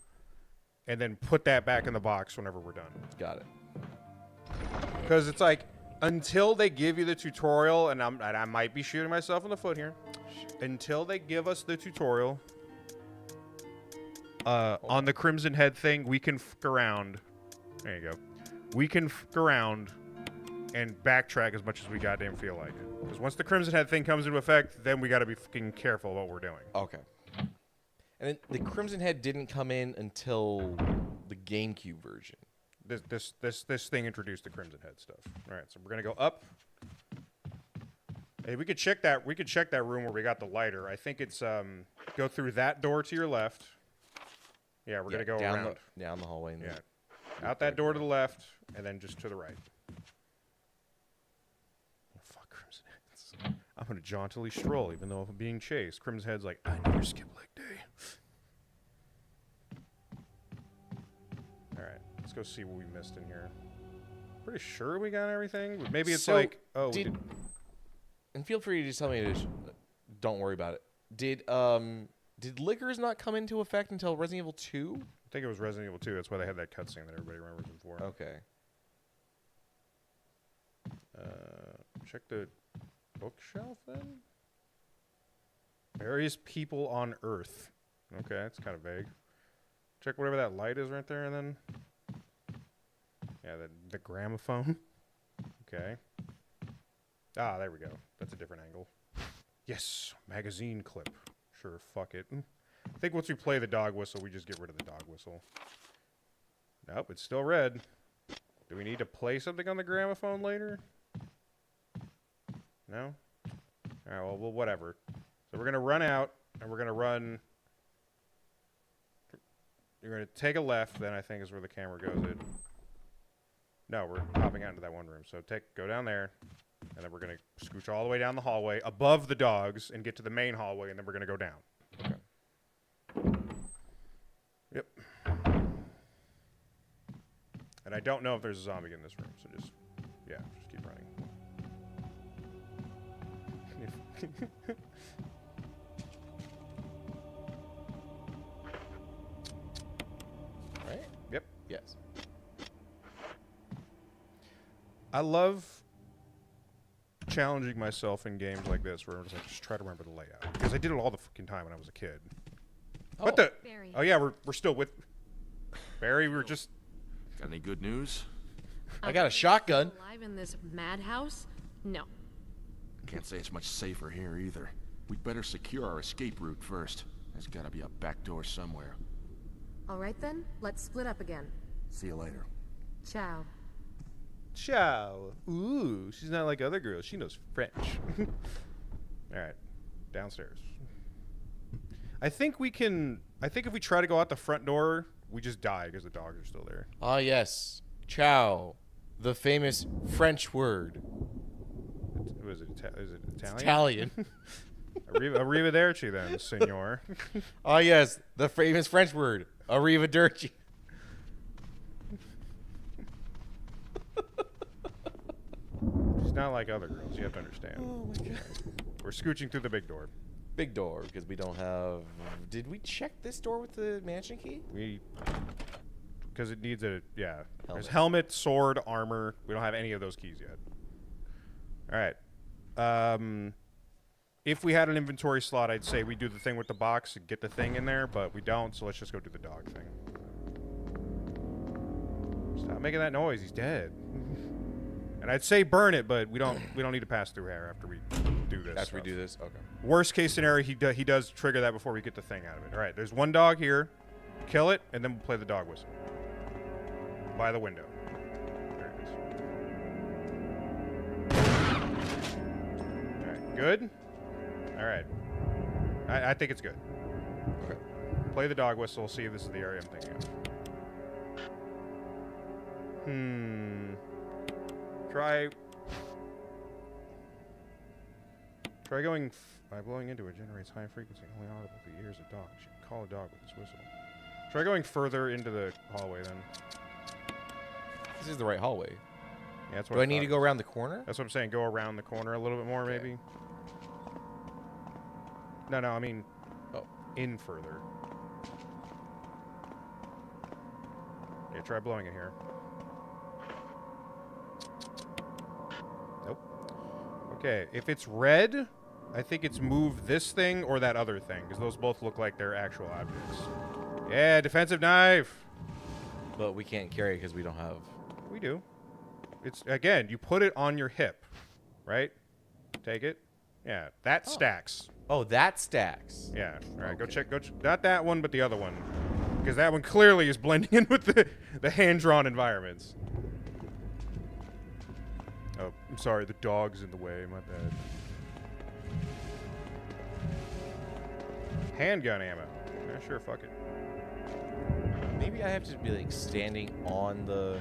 and then put that back in the box whenever we're done. Got it. Because it's like until they give you the tutorial, and I might be shooting myself in the foot here, until they give us the tutorial on the Crimson Head thing, we can fuck around. There you go. We can fuck around and backtrack as much as we goddamn feel like it. Because once the Crimson Head thing comes into effect, then we got to be fucking careful what we're doing. Okay. And then the Crimson Head didn't come in until the GameCube version. This thing introduced the Crimson Head stuff. All right, so we're gonna go up. Hey, we could check that. We could check that room where we got the lighter. I think it's go through that door to your left. Yeah, we're gonna go around down the hallway. And out that door to the left, and then just to the right. Oh, fuck Crimson Heads. I'm gonna jauntily stroll, even though I'm being chased. Crimson Head's like, I never skip leg day. All right, let's go see what we missed in here. Pretty sure we got everything. Maybe it's So, like, oh, and feel free to just tell me to don't worry about it. Did Lickers not come into effect until Resident Evil 2? I think it was Resident Evil 2. That's why they had that cutscene that everybody remembers them for. Okay. Check the bookshelf then. Various people on Earth. Okay, that's kind of vague. Check whatever that light is right there, and then yeah, the gramophone. Okay. Ah, there we go. That's a different angle. Yes, magazine clip. Sure, fuck it. I think once we play the dog whistle, we just get rid of the dog whistle. Nope, it's still red. Do we need to play something on the gramophone later? No? Alright, well, whatever. So we're going to run out, and we're going to run... You're going to take a left, then I think is where the camera goes in. No, we're popping out into that one room. So go down there, and then we're going to scooch all the way down the hallway, above the dogs, and get to the main hallway, and then we're going to go down. Okay. Yep. And I don't know if there's a zombie in this room, so just keep running. Right? Yep. Yes. I love challenging myself in games like this where I was like, just try to remember the layout. Because I did it all the fucking time when I was a kid. Oh. What the? Barry. Oh, yeah, we're still with Barry. We were just... Got any good news? I got a shotgun. Alive in this madhouse? No. Can't say it's much safer here either. We'd better secure our escape route first. There's gotta be a back door somewhere. All right then, let's split up again. See you later. Ciao. Ciao. Ooh, she's not like other girls. She knows French. All right, downstairs. I think if we try to go out the front door, we just die because the dogs are still there. Ah, yes. Ciao. The famous French word. Is it Italian? Italian. Arrivederci then, senor. Ah, yes. The famous French word. Arrivederci. She's not like other girls. You have to understand. Oh, my God. We're scooching through the big door. Big door, because we don't have... Did we check this door with the mansion key? Because it needs a, Helmet. There's helmet, sword, armor. We don't have any of those keys yet. All right. If we had an inventory slot, I'd say we do the thing with the box and get the thing in there, but we don't, so let's just go do the dog thing. Stop making that noise. He's dead. And I'd say burn it, but we don't need to pass through here after we do this. After we do this? Okay. Worst case scenario, he does trigger that before we get the thing out of it. All right, there's one dog here. Kill it, and then we'll play the dog whistle. By the window. There it is. All right, good? All right. I think it's good. Okay. Play the dog whistle, see if this is the area I'm thinking of. Try going by blowing into it generates high frequency, only audible to the ears of dogs. You can call a dog with this whistle. Try going further into the hallway then. This is the right hallway. Yeah, that's what Do I need to go around the corner? That's what I'm saying. Go around the corner a little bit more, Okay. maybe. No, I mean, Oh. in further. Yeah, try blowing it here. Nope. Okay, if it's red, I think it's move this thing or that other thing, because those both look like they're actual objects. Yeah, defensive knife. But we can't carry it because we don't have... We do. It's, again, you put it on your hip, right? Take it. Yeah, that stacks. Oh, that stacks. Yeah. All right, Okay. go check. Not that one, but the other one. Because that one clearly is blending in with the hand-drawn environments. Oh, I'm sorry, the dog's in the way. My bad. Handgun ammo. Yeah, sure, fuck it. Maybe I have to be like standing on the...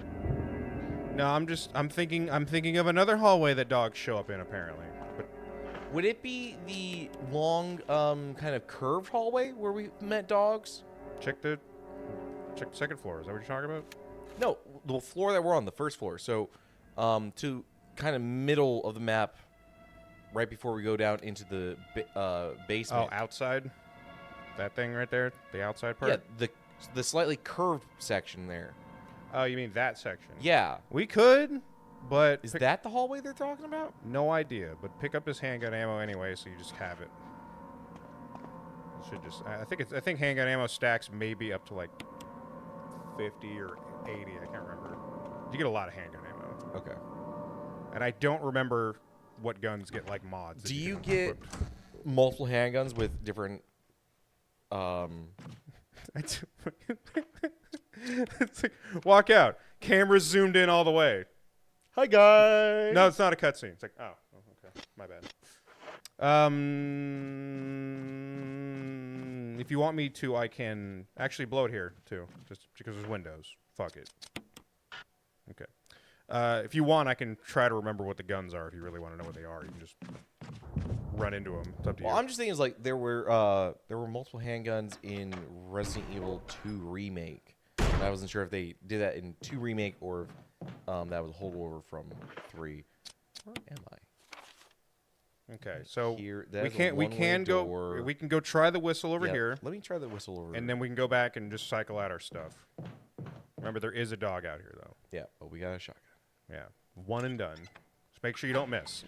No, I'm thinking of another hallway that dogs show up in apparently. But Would it be the long, kind of curved hallway where we met dogs? check the second floor. Is that what you're talking about? No, the floor that we're on, the first floor. So, to kind of middle of the map, right before we go down into the basement. Oh, outside? That thing right there? The outside part? Yeah, the slightly curved section there. Oh, you mean that section? Yeah. We could, but... Is that the hallway they're talking about? No idea, but pick up his handgun ammo anyway, so you just have it. Should just... I think handgun ammo stacks maybe up to like 50 or 80, I can't remember. You get a lot of handgun ammo. Okay. And I don't remember what guns get like mods. that Do you can get equip. multiple handguns with different... It's like, walk out. Camera's zoomed in all the way. Hi, guys! No, it's not a cutscene. It's like, oh, okay. My bad. If you want me to, I can actually blow it here, too. Just because there's windows. Fuck it. Okay. If you want, I can try to remember what the guns are if you really want to know what they are. You can just run into them. It's up to Well, you. I'm just thinking, is like there were multiple handguns in Resident Evil 2 remake. And I wasn't sure if they did that in 2 remake or if that was a holdover from 3. Where am I? Okay, so Here, we that's a can one-way go. door. We can go try the whistle over Yeah, here, Let me try the whistle over. and then we can go back and just cycle out our stuff. Remember, there is a dog out here, though. yeah, but we got a shotgun. Yeah, one and done. Just make sure you don't miss.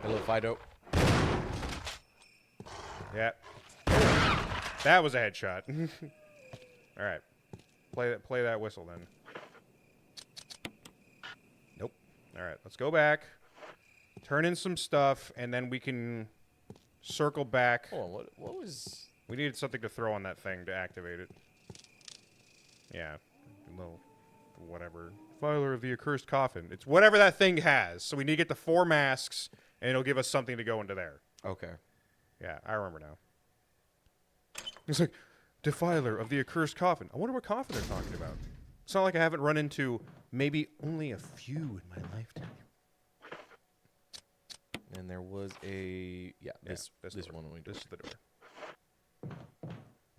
Hello, Fido. Yeah, that was a headshot. All right, play that whistle then. Nope. All right, let's go back, turn in some stuff, and then we can circle back. Hold on, what was? We needed something to throw on that thing to activate it. Yeah, a little whatever. Filer of the accursed coffin. It's whatever that thing has. So we need to get the 4 masks, and it'll give us something to go into there. Okay. Yeah, I remember now. It's like, Defiler of the accursed coffin. I wonder what coffin they're talking about. It's not like I haven't run into maybe only a few in my lifetime. And there was a this door. one. This is the door.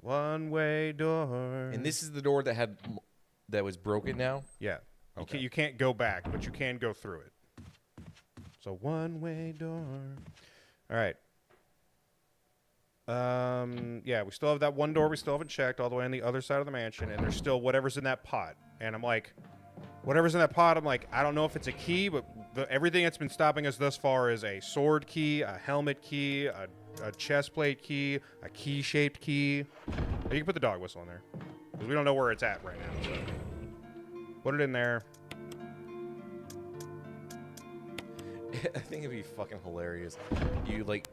One-way door. And this is the door that was broken now. Yeah. Okay. You can't go back, but you can go through it. So one-way door. All right. Yeah, we still have that one door we still haven't checked all the way on the other side of the mansion, and there's still whatever's in that pot. And I'm like, whatever's in that pot, I'm like, I don't know if it's a key, but everything that's been stopping us thus far is a sword key, a helmet key, a chest plate key, a key-shaped key. You can put the dog whistle in there, because we don't know where it's at right now. So put it in there. I think it'd be fucking hilarious. You like,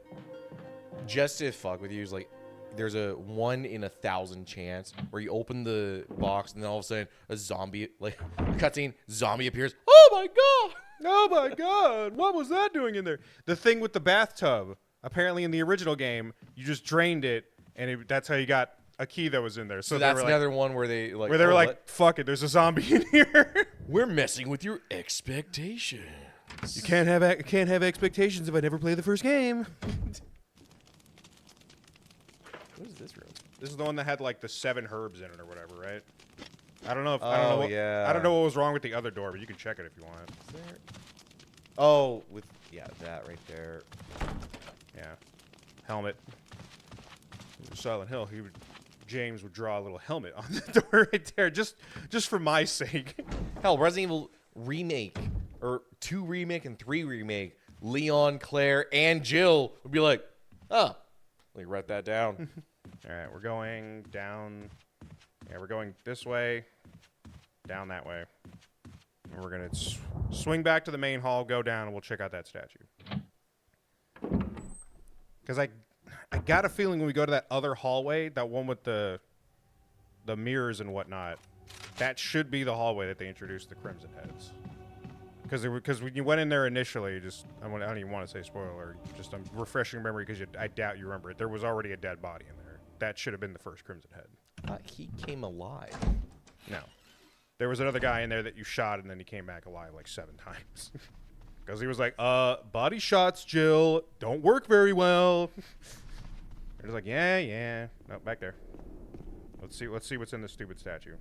just to fuck with you, is like, there's a 1 in 1,000 chance where you open the box and then all of a sudden a zombie, like, cutscene, zombie appears. Oh my god! Oh my god, what was that doing in there? The thing with the bathtub. Apparently in the original game, you just drained it, and that's how you got a key that was in there. So they that's were like, another one where they like, where they were "Oh, like, what? fuck it, there's a zombie in here. We're messing with your expectations. You can't have expectations if I never play the first game. What is this room? This is the one that had like the 7 herbs in it or whatever, right? I don't know if yeah. I don't know what was wrong with the other door, but you can check it if you want. Is there? Oh, with that right there. Yeah. Helmet. Silent Hill, James would draw a little helmet on the door right there, just for my sake. Hell, Resident Evil remake or 2 remake and 3 remake, Leon, Claire, and Jill would be like, oh, let me write that down. All right, we're going down. Yeah, we're going this way, down that way. And we're gonna swing back to the main hall, go down, and we'll check out that statue. Because I got a feeling when we go to that other hallway, that one with the mirrors and whatnot, that should be the hallway that they introduced the Crimson Heads. Because when you went in there initially, I don't even want to say spoiler, just I'm refreshing your memory because I doubt you remember it. There was already a dead body in there. That should have been the first Crimson Head. He came alive. No. There was another guy in there that you shot, and then he came back alive like 7 times. Because he was like, body shots, Jill, don't work very well. They're just like, yeah. No, back there. Let's see what's in this stupid statue.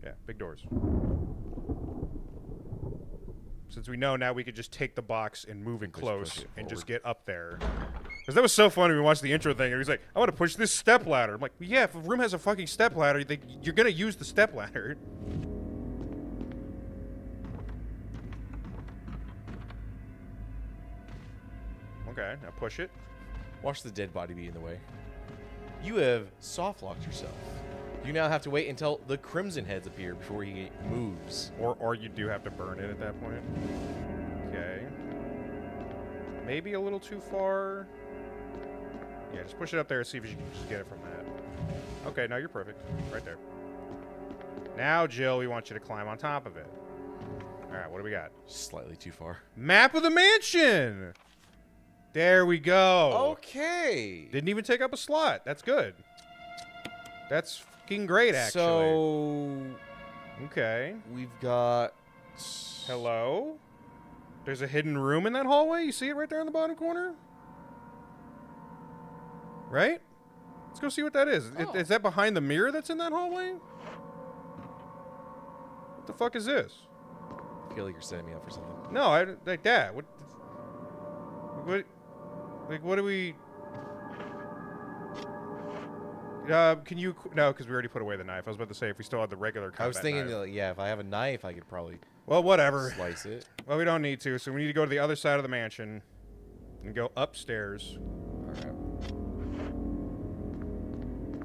Yeah, big doors. Since we know now, we could just take the box and move it close and just get up there. Because that was so funny when we watched the intro thing, and he was like, I want to push this step ladder. I'm like, well, yeah, if a room has a fucking step ladder, you're going to use the step ladder. Okay, now push it. Watch the dead body be in the way. You have soft locked yourself. You now have to wait until the Crimson Heads appear before he moves. Or you do have to burn it at that point. Okay. Maybe a little too far. Yeah, just push it up there and see if you can just get it from that. Okay, now you're perfect. Right there. Now, Jill, we want you to climb on top of it. All right, what do we got? Slightly too far. Map of the mansion! There we go. Okay. Didn't even take up a slot. That's good. That's fucking great, actually. So, Okay. We've got... Hello? There's a hidden room in that hallway? You see it right there in the bottom corner? Right? Let's go see what that is. Oh. Is that behind the mirror that's in that hallway? What the fuck is this? I feel like you're setting me up for something. No, like that. What? Like, what do we... can you... No, because we already put away the knife. I was about to say, if we still had the regular combat I was thinking, knife. yeah, if I have a knife, I could probably Well, whatever. slice it. Well, we don't need to, so we need to go to the other side of the mansion and go upstairs. Alright.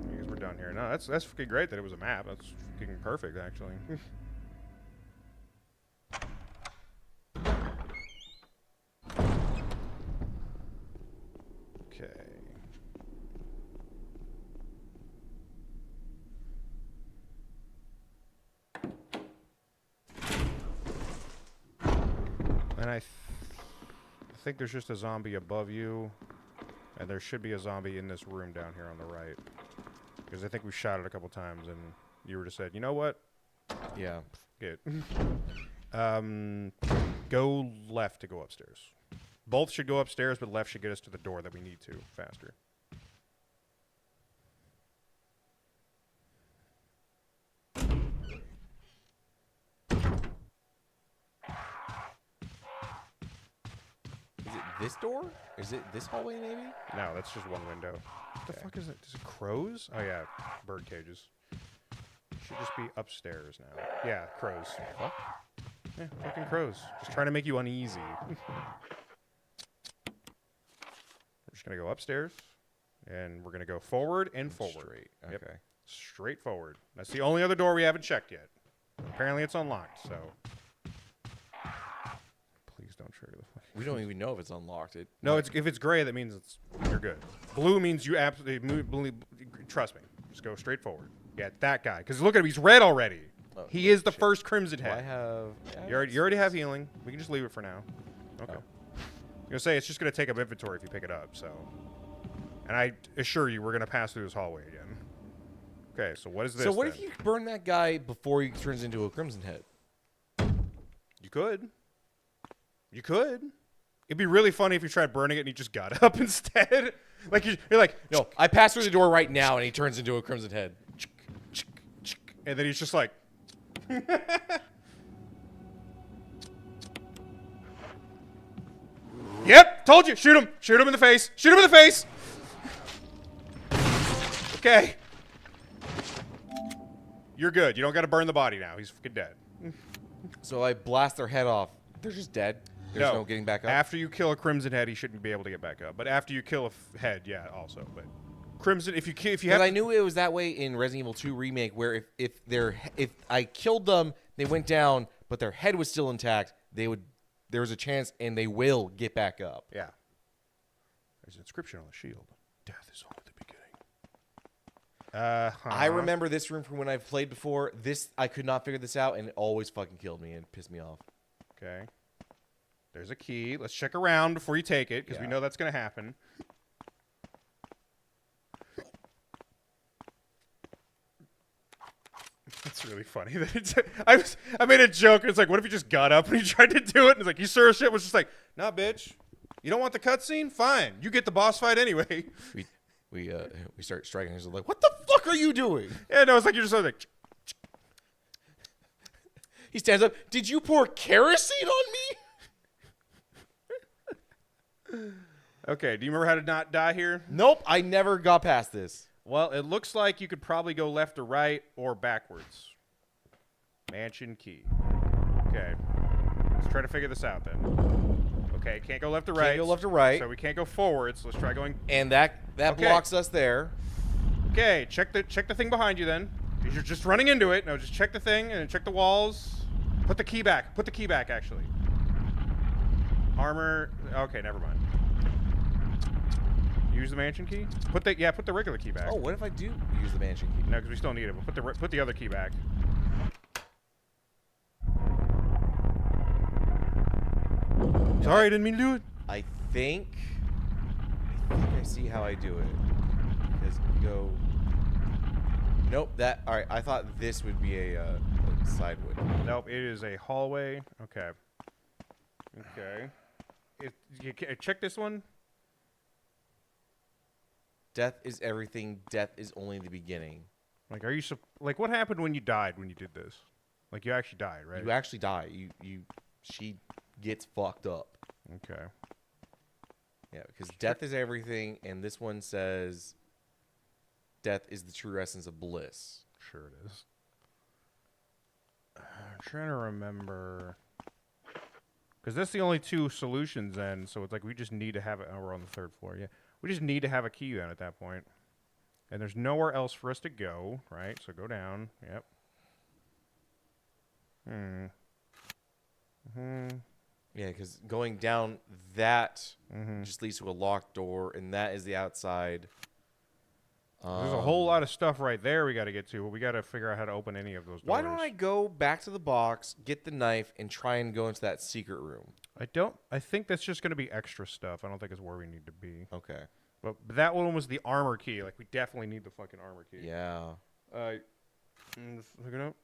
I guess we're done here. No, that's fucking great that it was a map. That's fucking perfect, actually. Okay. And I think there's just a zombie above you. And there should be a zombie in this room down here on the right. Because I think we shot it a couple times and you were just said, you know what? Yeah. Good. Go left to go upstairs. Both should go upstairs, but left should get us to the door that we need to faster. Is it this door? Is it this hallway, maybe? No, that's just one window. What the fuck is it? Is it crows? Oh, yeah. Bird cages. Should just be upstairs now. Yeah, crows. What? Yeah, fucking crows. Just trying to make you uneasy. We're just going to go upstairs. And we're going to go forward and forward. Straight. Yep. Okay. Straight forward. That's the only other door we haven't checked yet. Apparently it's unlocked, so... Please don't trigger the... We don't even know if it's unlocked. No, if it's gray, that means you're good. Blue means you absolutely... Trust me. Just go straight forward. Yeah, that guy. Because look at him. He's red already. Oh, He is the shit. first Crimson I Head. have... You already have healing. We can just leave it for now. Okay. Oh. I'm going to say, it's just going to take up inventory if you pick it up, so... And I assure you, we're going to pass through this hallway again. Okay, so what is this, So what then? if you burn that guy before he turns into a Crimson Head? You could. You could. It'd be really funny if you tried burning it and he just got up instead. Like, you're like... No, I pass through the door right now and he turns into a Crimson Head. And then he's just like... Yep, told you. Shoot him. Shoot him in the face. Shoot him in the face. Okay. You're good. You don't got to burn the body now. He's fucking dead. So I blast their head off. They're just dead. There's no getting back up. After you kill a Crimson Head, he shouldn't be able to get back up. But after you kill a head, yeah, also. But Crimson, if you have, Because I knew it was that way in Resident Evil 2 remake, where if I killed them, they went down, but their head was still intact, there was a chance, and they will get back up. Yeah. There's an inscription on the shield. Death is only the beginning. I remember this room from when I've played before. I could not figure this out, and it always fucking killed me and pissed me off. Okay. There's a key. Let's check around before you take it, because we Yeah. know that's going to happen. It's really funny that it's... I made a joke. It's like, what if he just got up and he tried to do it? And it's like, you sure as shit was just like, nah, bitch. You don't want the cutscene? Fine. You get the boss fight anyway. We start striking. He's like, "What the fuck are you doing?" Yeah, no, it's like you're just like... He stands up. Did you pour kerosene on me? Okay, do you remember how to not die here? Nope, I never got past this. Well, it looks like you could probably go left or right or backwards. Mansion key. Okay. Let's try to figure this out then. Okay, can't go left or right. Can't go left or right. So we can't go forward, so let's try going... And that Okay. blocks us there. Okay, check the thing behind you then. 'Cause you're just running into it. No, just check the thing and then check the walls. Put the key back. Put the key back, actually. Armor... Okay, never mind. Use the mansion key? Put the regular key back. Oh, what if I do use the mansion key? No, because we still need it. But put the other key back. Sorry, I didn't mean to do it. I think I see how I do it. Because you go. Nope. All right. I thought this would be a side window. Nope, it is a hallway. Okay. Okay. Check this one. Death is everything. Death is only the beginning. Like, are you like, what happened when you died when you did this? Like, you actually died, right? You actually die. She gets fucked up. Okay. Yeah, because death is everything, and this one says death is the true essence of bliss. Sure it is. I'm trying to remember. Because that's the only two solutions then, so it's like we just need to have it. Oh, we're on the 3rd floor, yeah. We just need to have a key then at that point. And there's nowhere else for us to go, right? So go down. Yep. Yeah, because going down that just leads to a locked door, and that is the outside. There's a whole lot of stuff right there we got to get to, but we got to figure out how to open any of those doors. Why don't I go back to the box, get the knife, and try and go into that secret room? I think that's just going to be extra stuff. I don't think it's where we need to be. Okay. But that one was the armor key. Like, we definitely need the fucking armor key. Yeah. Just look it up.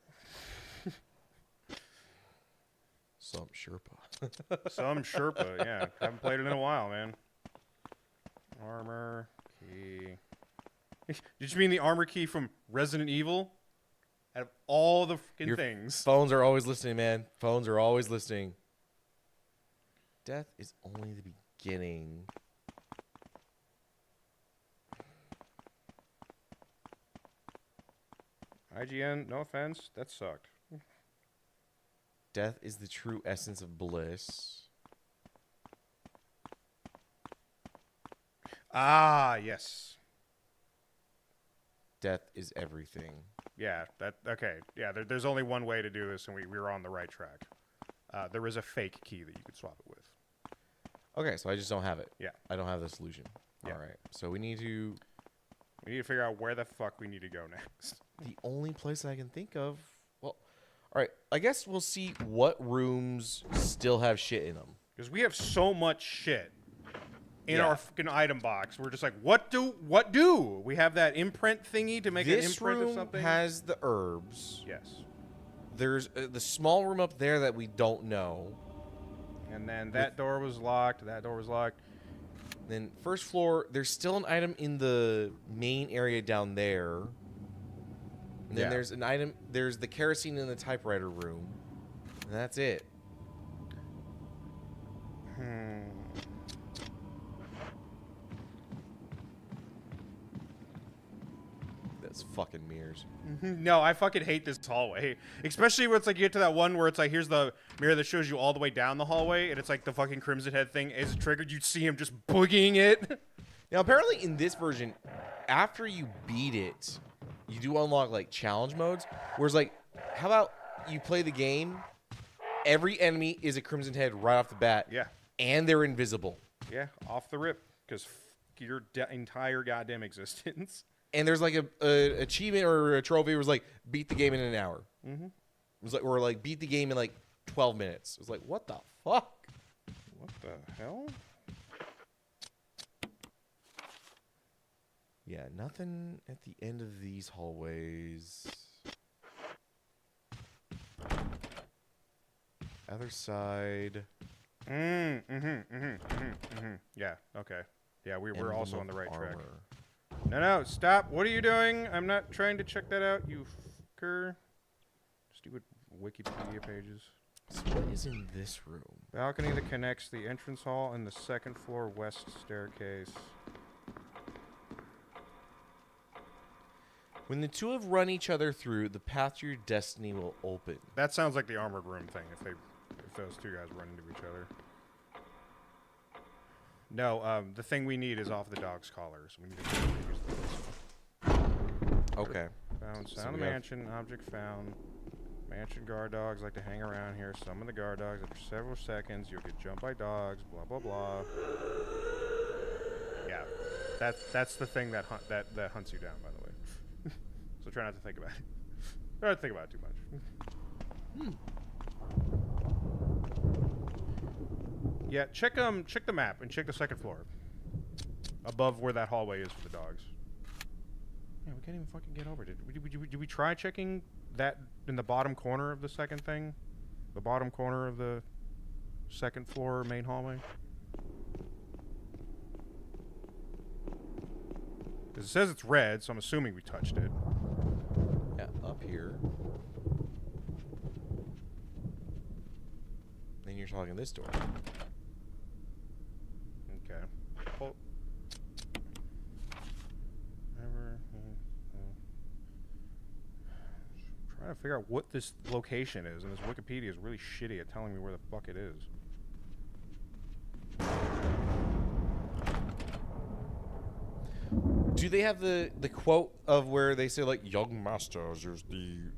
Some Sherpa. Some Sherpa, yeah. Haven't played it in a while, man. Armor key. Did you mean the armor key from Resident Evil? Out of all the fucking things. Phones are always listening, man. Phones are always listening. Death is only the beginning. IGN, no offense, that sucked. Death is the true essence of bliss. Ah, yes. Death is everything. Yeah, okay. Yeah, there's only one way to do this, and we were on the right track. There is a fake key that you could swap it with. Okay, so I just don't have it. Yeah. I don't have the solution. Yeah. All right. So we need to... We need to figure out where the fuck we need to go next. The only place I can think of... Well, all right. I guess we'll see what rooms still have shit in them. Because we have so much shit in Yeah. our fucking item box. We're just like, what do? We have that imprint thingy to make an This imprint room of something? has the herbs. Yes. There's the small room up there that we don't know. And then that door was locked. That door was locked. Then first floor, there's still an item in the main area down there. And then Yeah. there's an item, there's the kerosene in the typewriter room. And that's it. That's fucking mirrors. No, I fucking hate this hallway. Especially when it's like you get to that one where it's like, here's the mirror that shows you all the way down the hallway, and it's like the fucking Crimson Head thing is triggered. You see him just boogieing it. Now, apparently in this version, after you beat it, you do unlock, like, challenge modes. Whereas, like, how about you play the game, every enemy is a Crimson Head right off the bat. Yeah. And they're invisible. Yeah, off the rip. Because your entire goddamn existence. And there's, like, a achievement or a trophy where it's like, beat the game in an hour. Mm-hmm. It was like, or, like, beat the game in, like, 12 minutes. It was like, what the fuck? What the hell? Yeah, nothing at the end of these hallways. Other side. Yeah, okay. Yeah, we're Emblem also of on the right track. armor. No, stop. What are you doing? I'm not trying to check that out, you fucker. Stupid Wikipedia pages. So what is in this room? Balcony that connects the entrance hall and the second floor west staircase. When the two have run each other through, the path to your destiny will open. That sounds like the armored room thing, if those two guys run into each other. No, the thing we need is off the dog's collar, so we need to use this. Okay. Found, So sound we the have- mansion, object found. Mansion guard dogs like to hang around here. Summon the guard dogs. After several seconds, you'll get jumped by dogs. Blah blah blah. Yeah, that's the thing that hunts you down. By the way, so try not to think about it. Try not to think about it too much. Yeah, check the map and check the second floor. Above where that hallway is for the dogs. Yeah, we can't even fucking get over. Did we try checking that in the bottom corner of the second thing, the bottom corner of the second floor main hallway. 'Cause it says it's red, so I'm assuming we touched it. Yeah, up here. Then you're talking this door. Okay. Oh. Never. Trying to figure out what this location is, and this Wikipedia is really shitty at telling me where the fuck it is. Do they have the quote of where they say like, "Young masters, there's the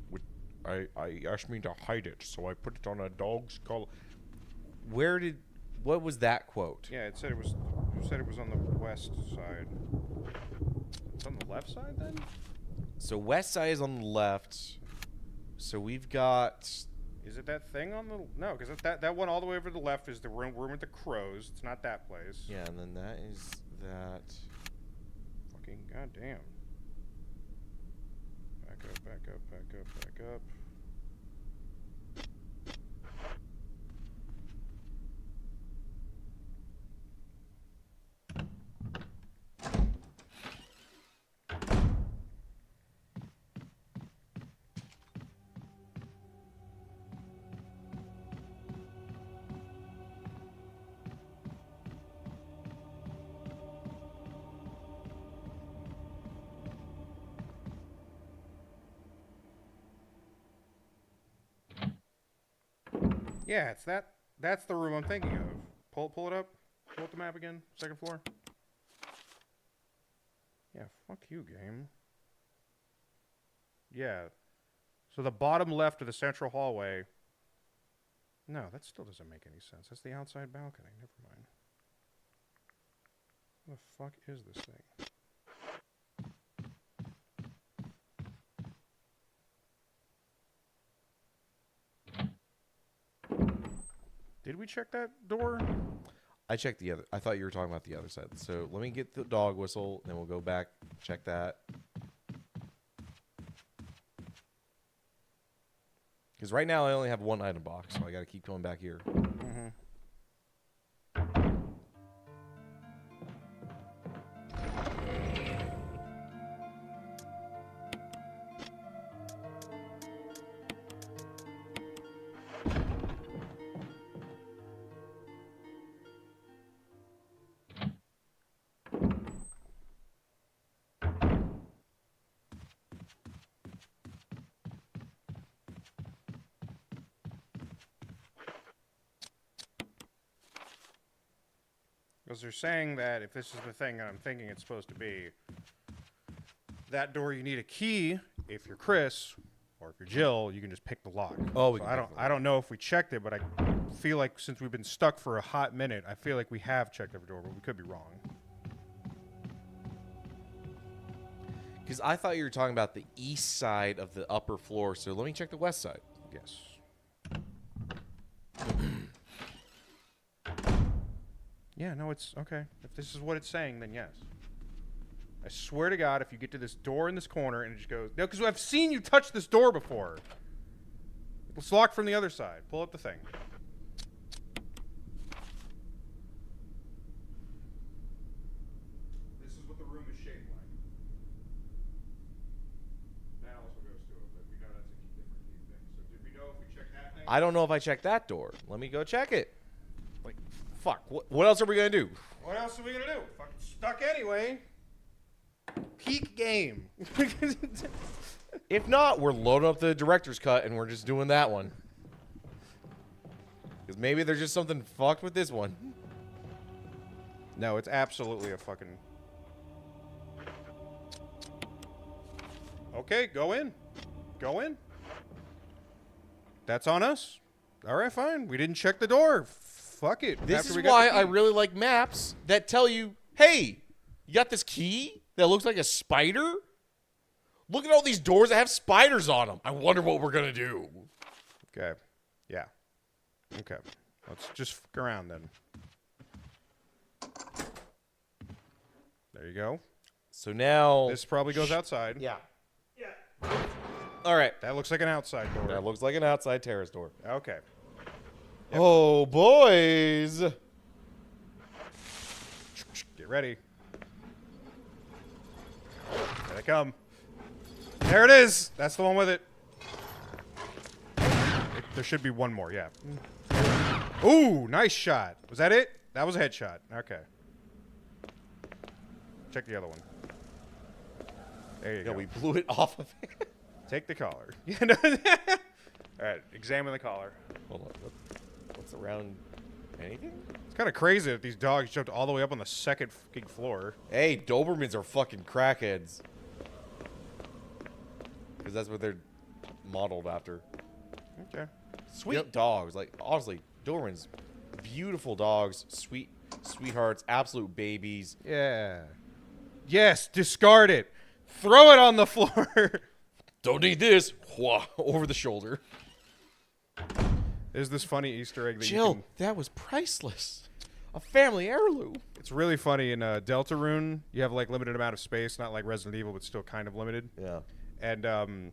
I asked me to hide it, so I put it on a dog's collar." What was that quote? Yeah, it said it was. You said it was on the west side. It's on the left side then. So west side is on the left. So we've got. Is it that thing on the? No, because that one all the way over to the left is the room with the crows. It's not that place. Yeah, and then that is that. Fucking goddamn. Back up, back up, back up, back up. Yeah, it's that. That's the room I'm thinking of. Pull it up. Pull up the map again. Second floor. Yeah, fuck you, game. Yeah. So the bottom left of the central hallway. No, that still doesn't make any sense. That's the outside balcony. Never mind. What the fuck is this thing? Did we check that door? I checked the other. I thought you were talking about the other side. So let me get the dog whistle, then we'll go back, check that. Because right now I only have one item box, so I got to keep going back here. Mm-hmm. Because they're saying that if this is the thing that I'm thinking it's supposed to be, that door you need a key. If you're Chris or if you're Jill, you can just pick the lock. Oh, we so can pick the lock. I don't know if we checked it, but I feel like since we've been stuck for a hot minute, I feel like we have checked every door, but we could be wrong. Because I thought you were talking about the east side of the upper floor, so let me check the west side. Yes. Yeah, no, it's okay. If this is what it's saying, then yes. I swear to God, if you get to this door in this corner and it just goes... No, because I've seen you touch this door before. It's locked from the other side. Pull up the thing. This is what the room is shaped like. That also goes to it, but we know that's a different key thing. So did we know if we checked that thing? I don't know if I checked that door. Let me go check it. Like, fuck. What else are we going to do? What else are we going to do? Fucking stuck anyway. Peak game. If not, we're loading up the director's cut and we're just doing that one. Because maybe there's just something fucked with this one. No, it's absolutely a fucking... Okay, go in. Go in. That's on us. All right, fine. We didn't check the door. Fuck it. This After is we got why the I key. really like maps that tell you, hey, you got this key that looks like a spider? Look at all these doors that have spiders on them. I wonder what we're going to do. Okay. Yeah. Okay. Let's just fuck around then. There you go. So now... This probably goes outside. Yeah. All right. That looks like an outside door. That looks like an outside terrace door. Okay. Oh, boys. Get ready. There they come. There it is. That's the one with it. There should be one more, yeah. Ooh, nice shot. Was that it? That was a headshot. Okay. Check the other one. There you Yeah, go. we blew it off of it. Take the collar. All right, examine the collar. Hold on. What's around anything? It's kind of crazy that these dogs jumped all the way up on the second fucking floor. Hey, Dobermans are fucking crackheads. Because that's what they're modeled after. Okay. Sweet dogs. Like, honestly, Dobermans, beautiful dogs. Sweethearts, absolute babies. Yeah. Yes, discard it. Throw it on the floor. Don't need this. Whoa, over the shoulder. There's this funny Easter egg that you Jill, can... that was priceless. A family heirloom. It's really funny. In Deltarune, you have, like, limited amount of space. Not like Resident Evil, but still kind of limited. Yeah. And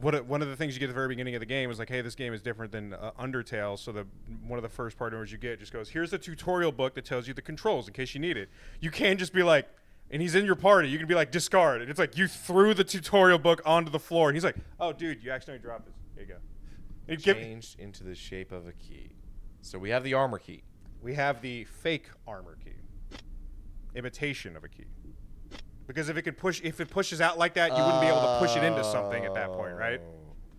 one of the things you get at the very beginning of the game is like, hey, this game is different than Undertale. So one of the first partners you get just goes, here's the tutorial book that tells you the controls in case you need it. You can't just be like, and he's in your party. You can be like, discard. And it's like you threw the tutorial book onto the floor. And he's like, oh, dude, you accidentally dropped this. There you go. And Changed into the shape of a key. So we have the armor key. we have the fake armor key. Imitation of a key. Because if it pushes out like that, you wouldn't be able to push it into something at that point, right?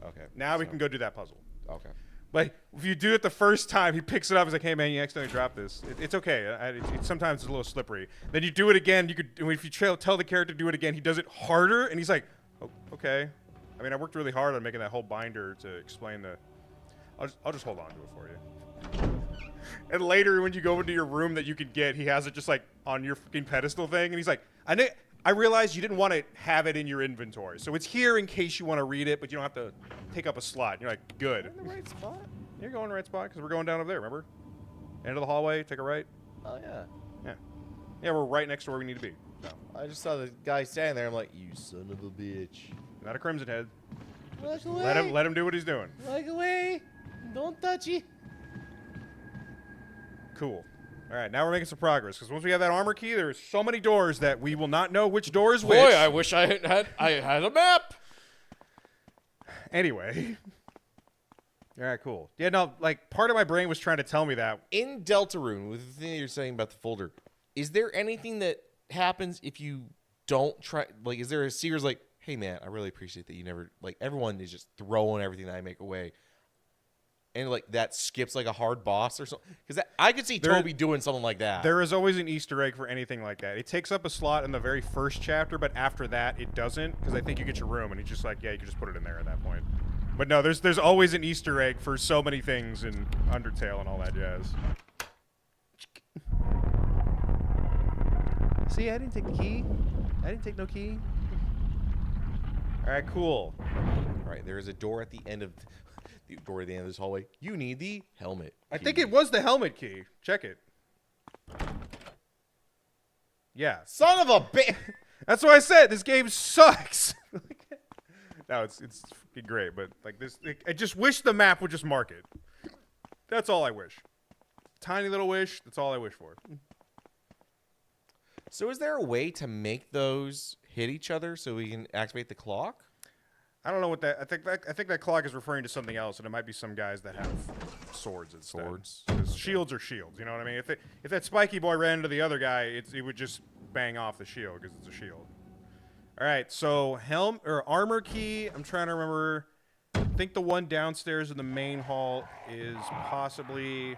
Okay. Now we can go do that puzzle. Okay. But if you do it the first time, he picks it up. He's like, "Hey man, you accidentally dropped this. It's okay. Sometimes it's a little slippery." Then you do it again. If you tell the character to do it again, he does it harder, and he's like, "Oh, okay." I mean, I worked really hard on making that whole binder to explain the. I'll just hold on to it for you. And later, when you go into your room that you could get, he has it just like on your fucking pedestal thing, and he's like, I realized you didn't want to have it in your inventory, so it's here in case you want to read it, but you don't have to take up a slot. And you're like, good. In the right spot? You're going in the right spot because we're going down over there. Remember? End of the hallway. Take a right. Oh, yeah. Yeah, we're right next to where we need to be. No, I just saw the guy standing there. I'm like, you son of a bitch. not a Crimson Head. Walk away. Let him do what he's doing. Walk away. Don't touch it. Cool. All right, now we're making some progress because once we have that armor key, there's so many doors that we will not know which door is which. Boy, I wish I had a map. Anyway. All right, cool. Yeah, no, like part of my brain was trying to tell me that. In Deltarune, with the thing you're saying about the folder, is there anything that happens if you don't try? Like, is there a secret like, hey man, I really appreciate that you never like everyone is just throwing everything that I make away, and like that skips like a hard boss or something? Because I could see Toby doing something like that. There is always an Easter egg for anything like that. It takes up a slot in the very first chapter, but after that, it doesn't because I think you get your room, and he's just like, yeah, you can just put it in there at that point. But no, there's always an Easter egg for so many things in Undertale and all that jazz. See, I didn't take the key. I didn't take no key. All right, cool. All right, there is a door at the end of this hallway. You need the helmet. I key. think it was the helmet key. Check it. Yeah. Son of a bitch. That's what I said. This game sucks. No, it's fucking great, but like this, I just wish the map would just mark it. That's all I wish. Tiny little wish. That's all I wish for. So is there a way to make those hit each other so we can activate the clock? I don't know what that. I think that clock is referring to something else, and it might be some guys that have swords instead. Swords? 'Cause shields are shields. You know what I mean? If that spiky boy ran into the other guy, it would just bang off the shield because it's a shield. All right, so armor key. I'm trying to remember. I think the one downstairs in the main hall is possibly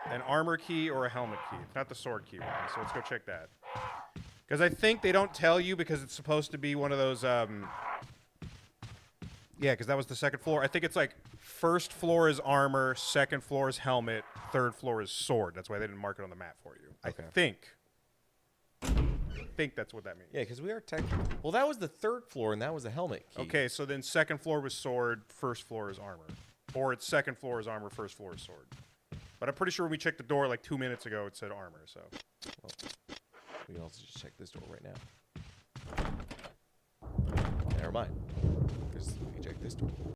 an armor key or a helmet key. It's not the sword key one. So let's go check that. Because I think they don't tell you because it's supposed to be one of those. Yeah, because that was the second floor. I think it's like first floor is armor, second floor is helmet, third floor is sword. That's why they didn't mark it on the map for you. Okay. I think that's what that means. Yeah, because we are technically. Well, that was the third floor, and that was the helmet key. Okay, so then second floor was sword, first floor is armor. Or it's second floor is armor, first floor is sword. But I'm pretty sure when we checked the door like 2 minutes ago, it said armor, so. Well, we can also just check this door right now. Never mind. Because we can check this door.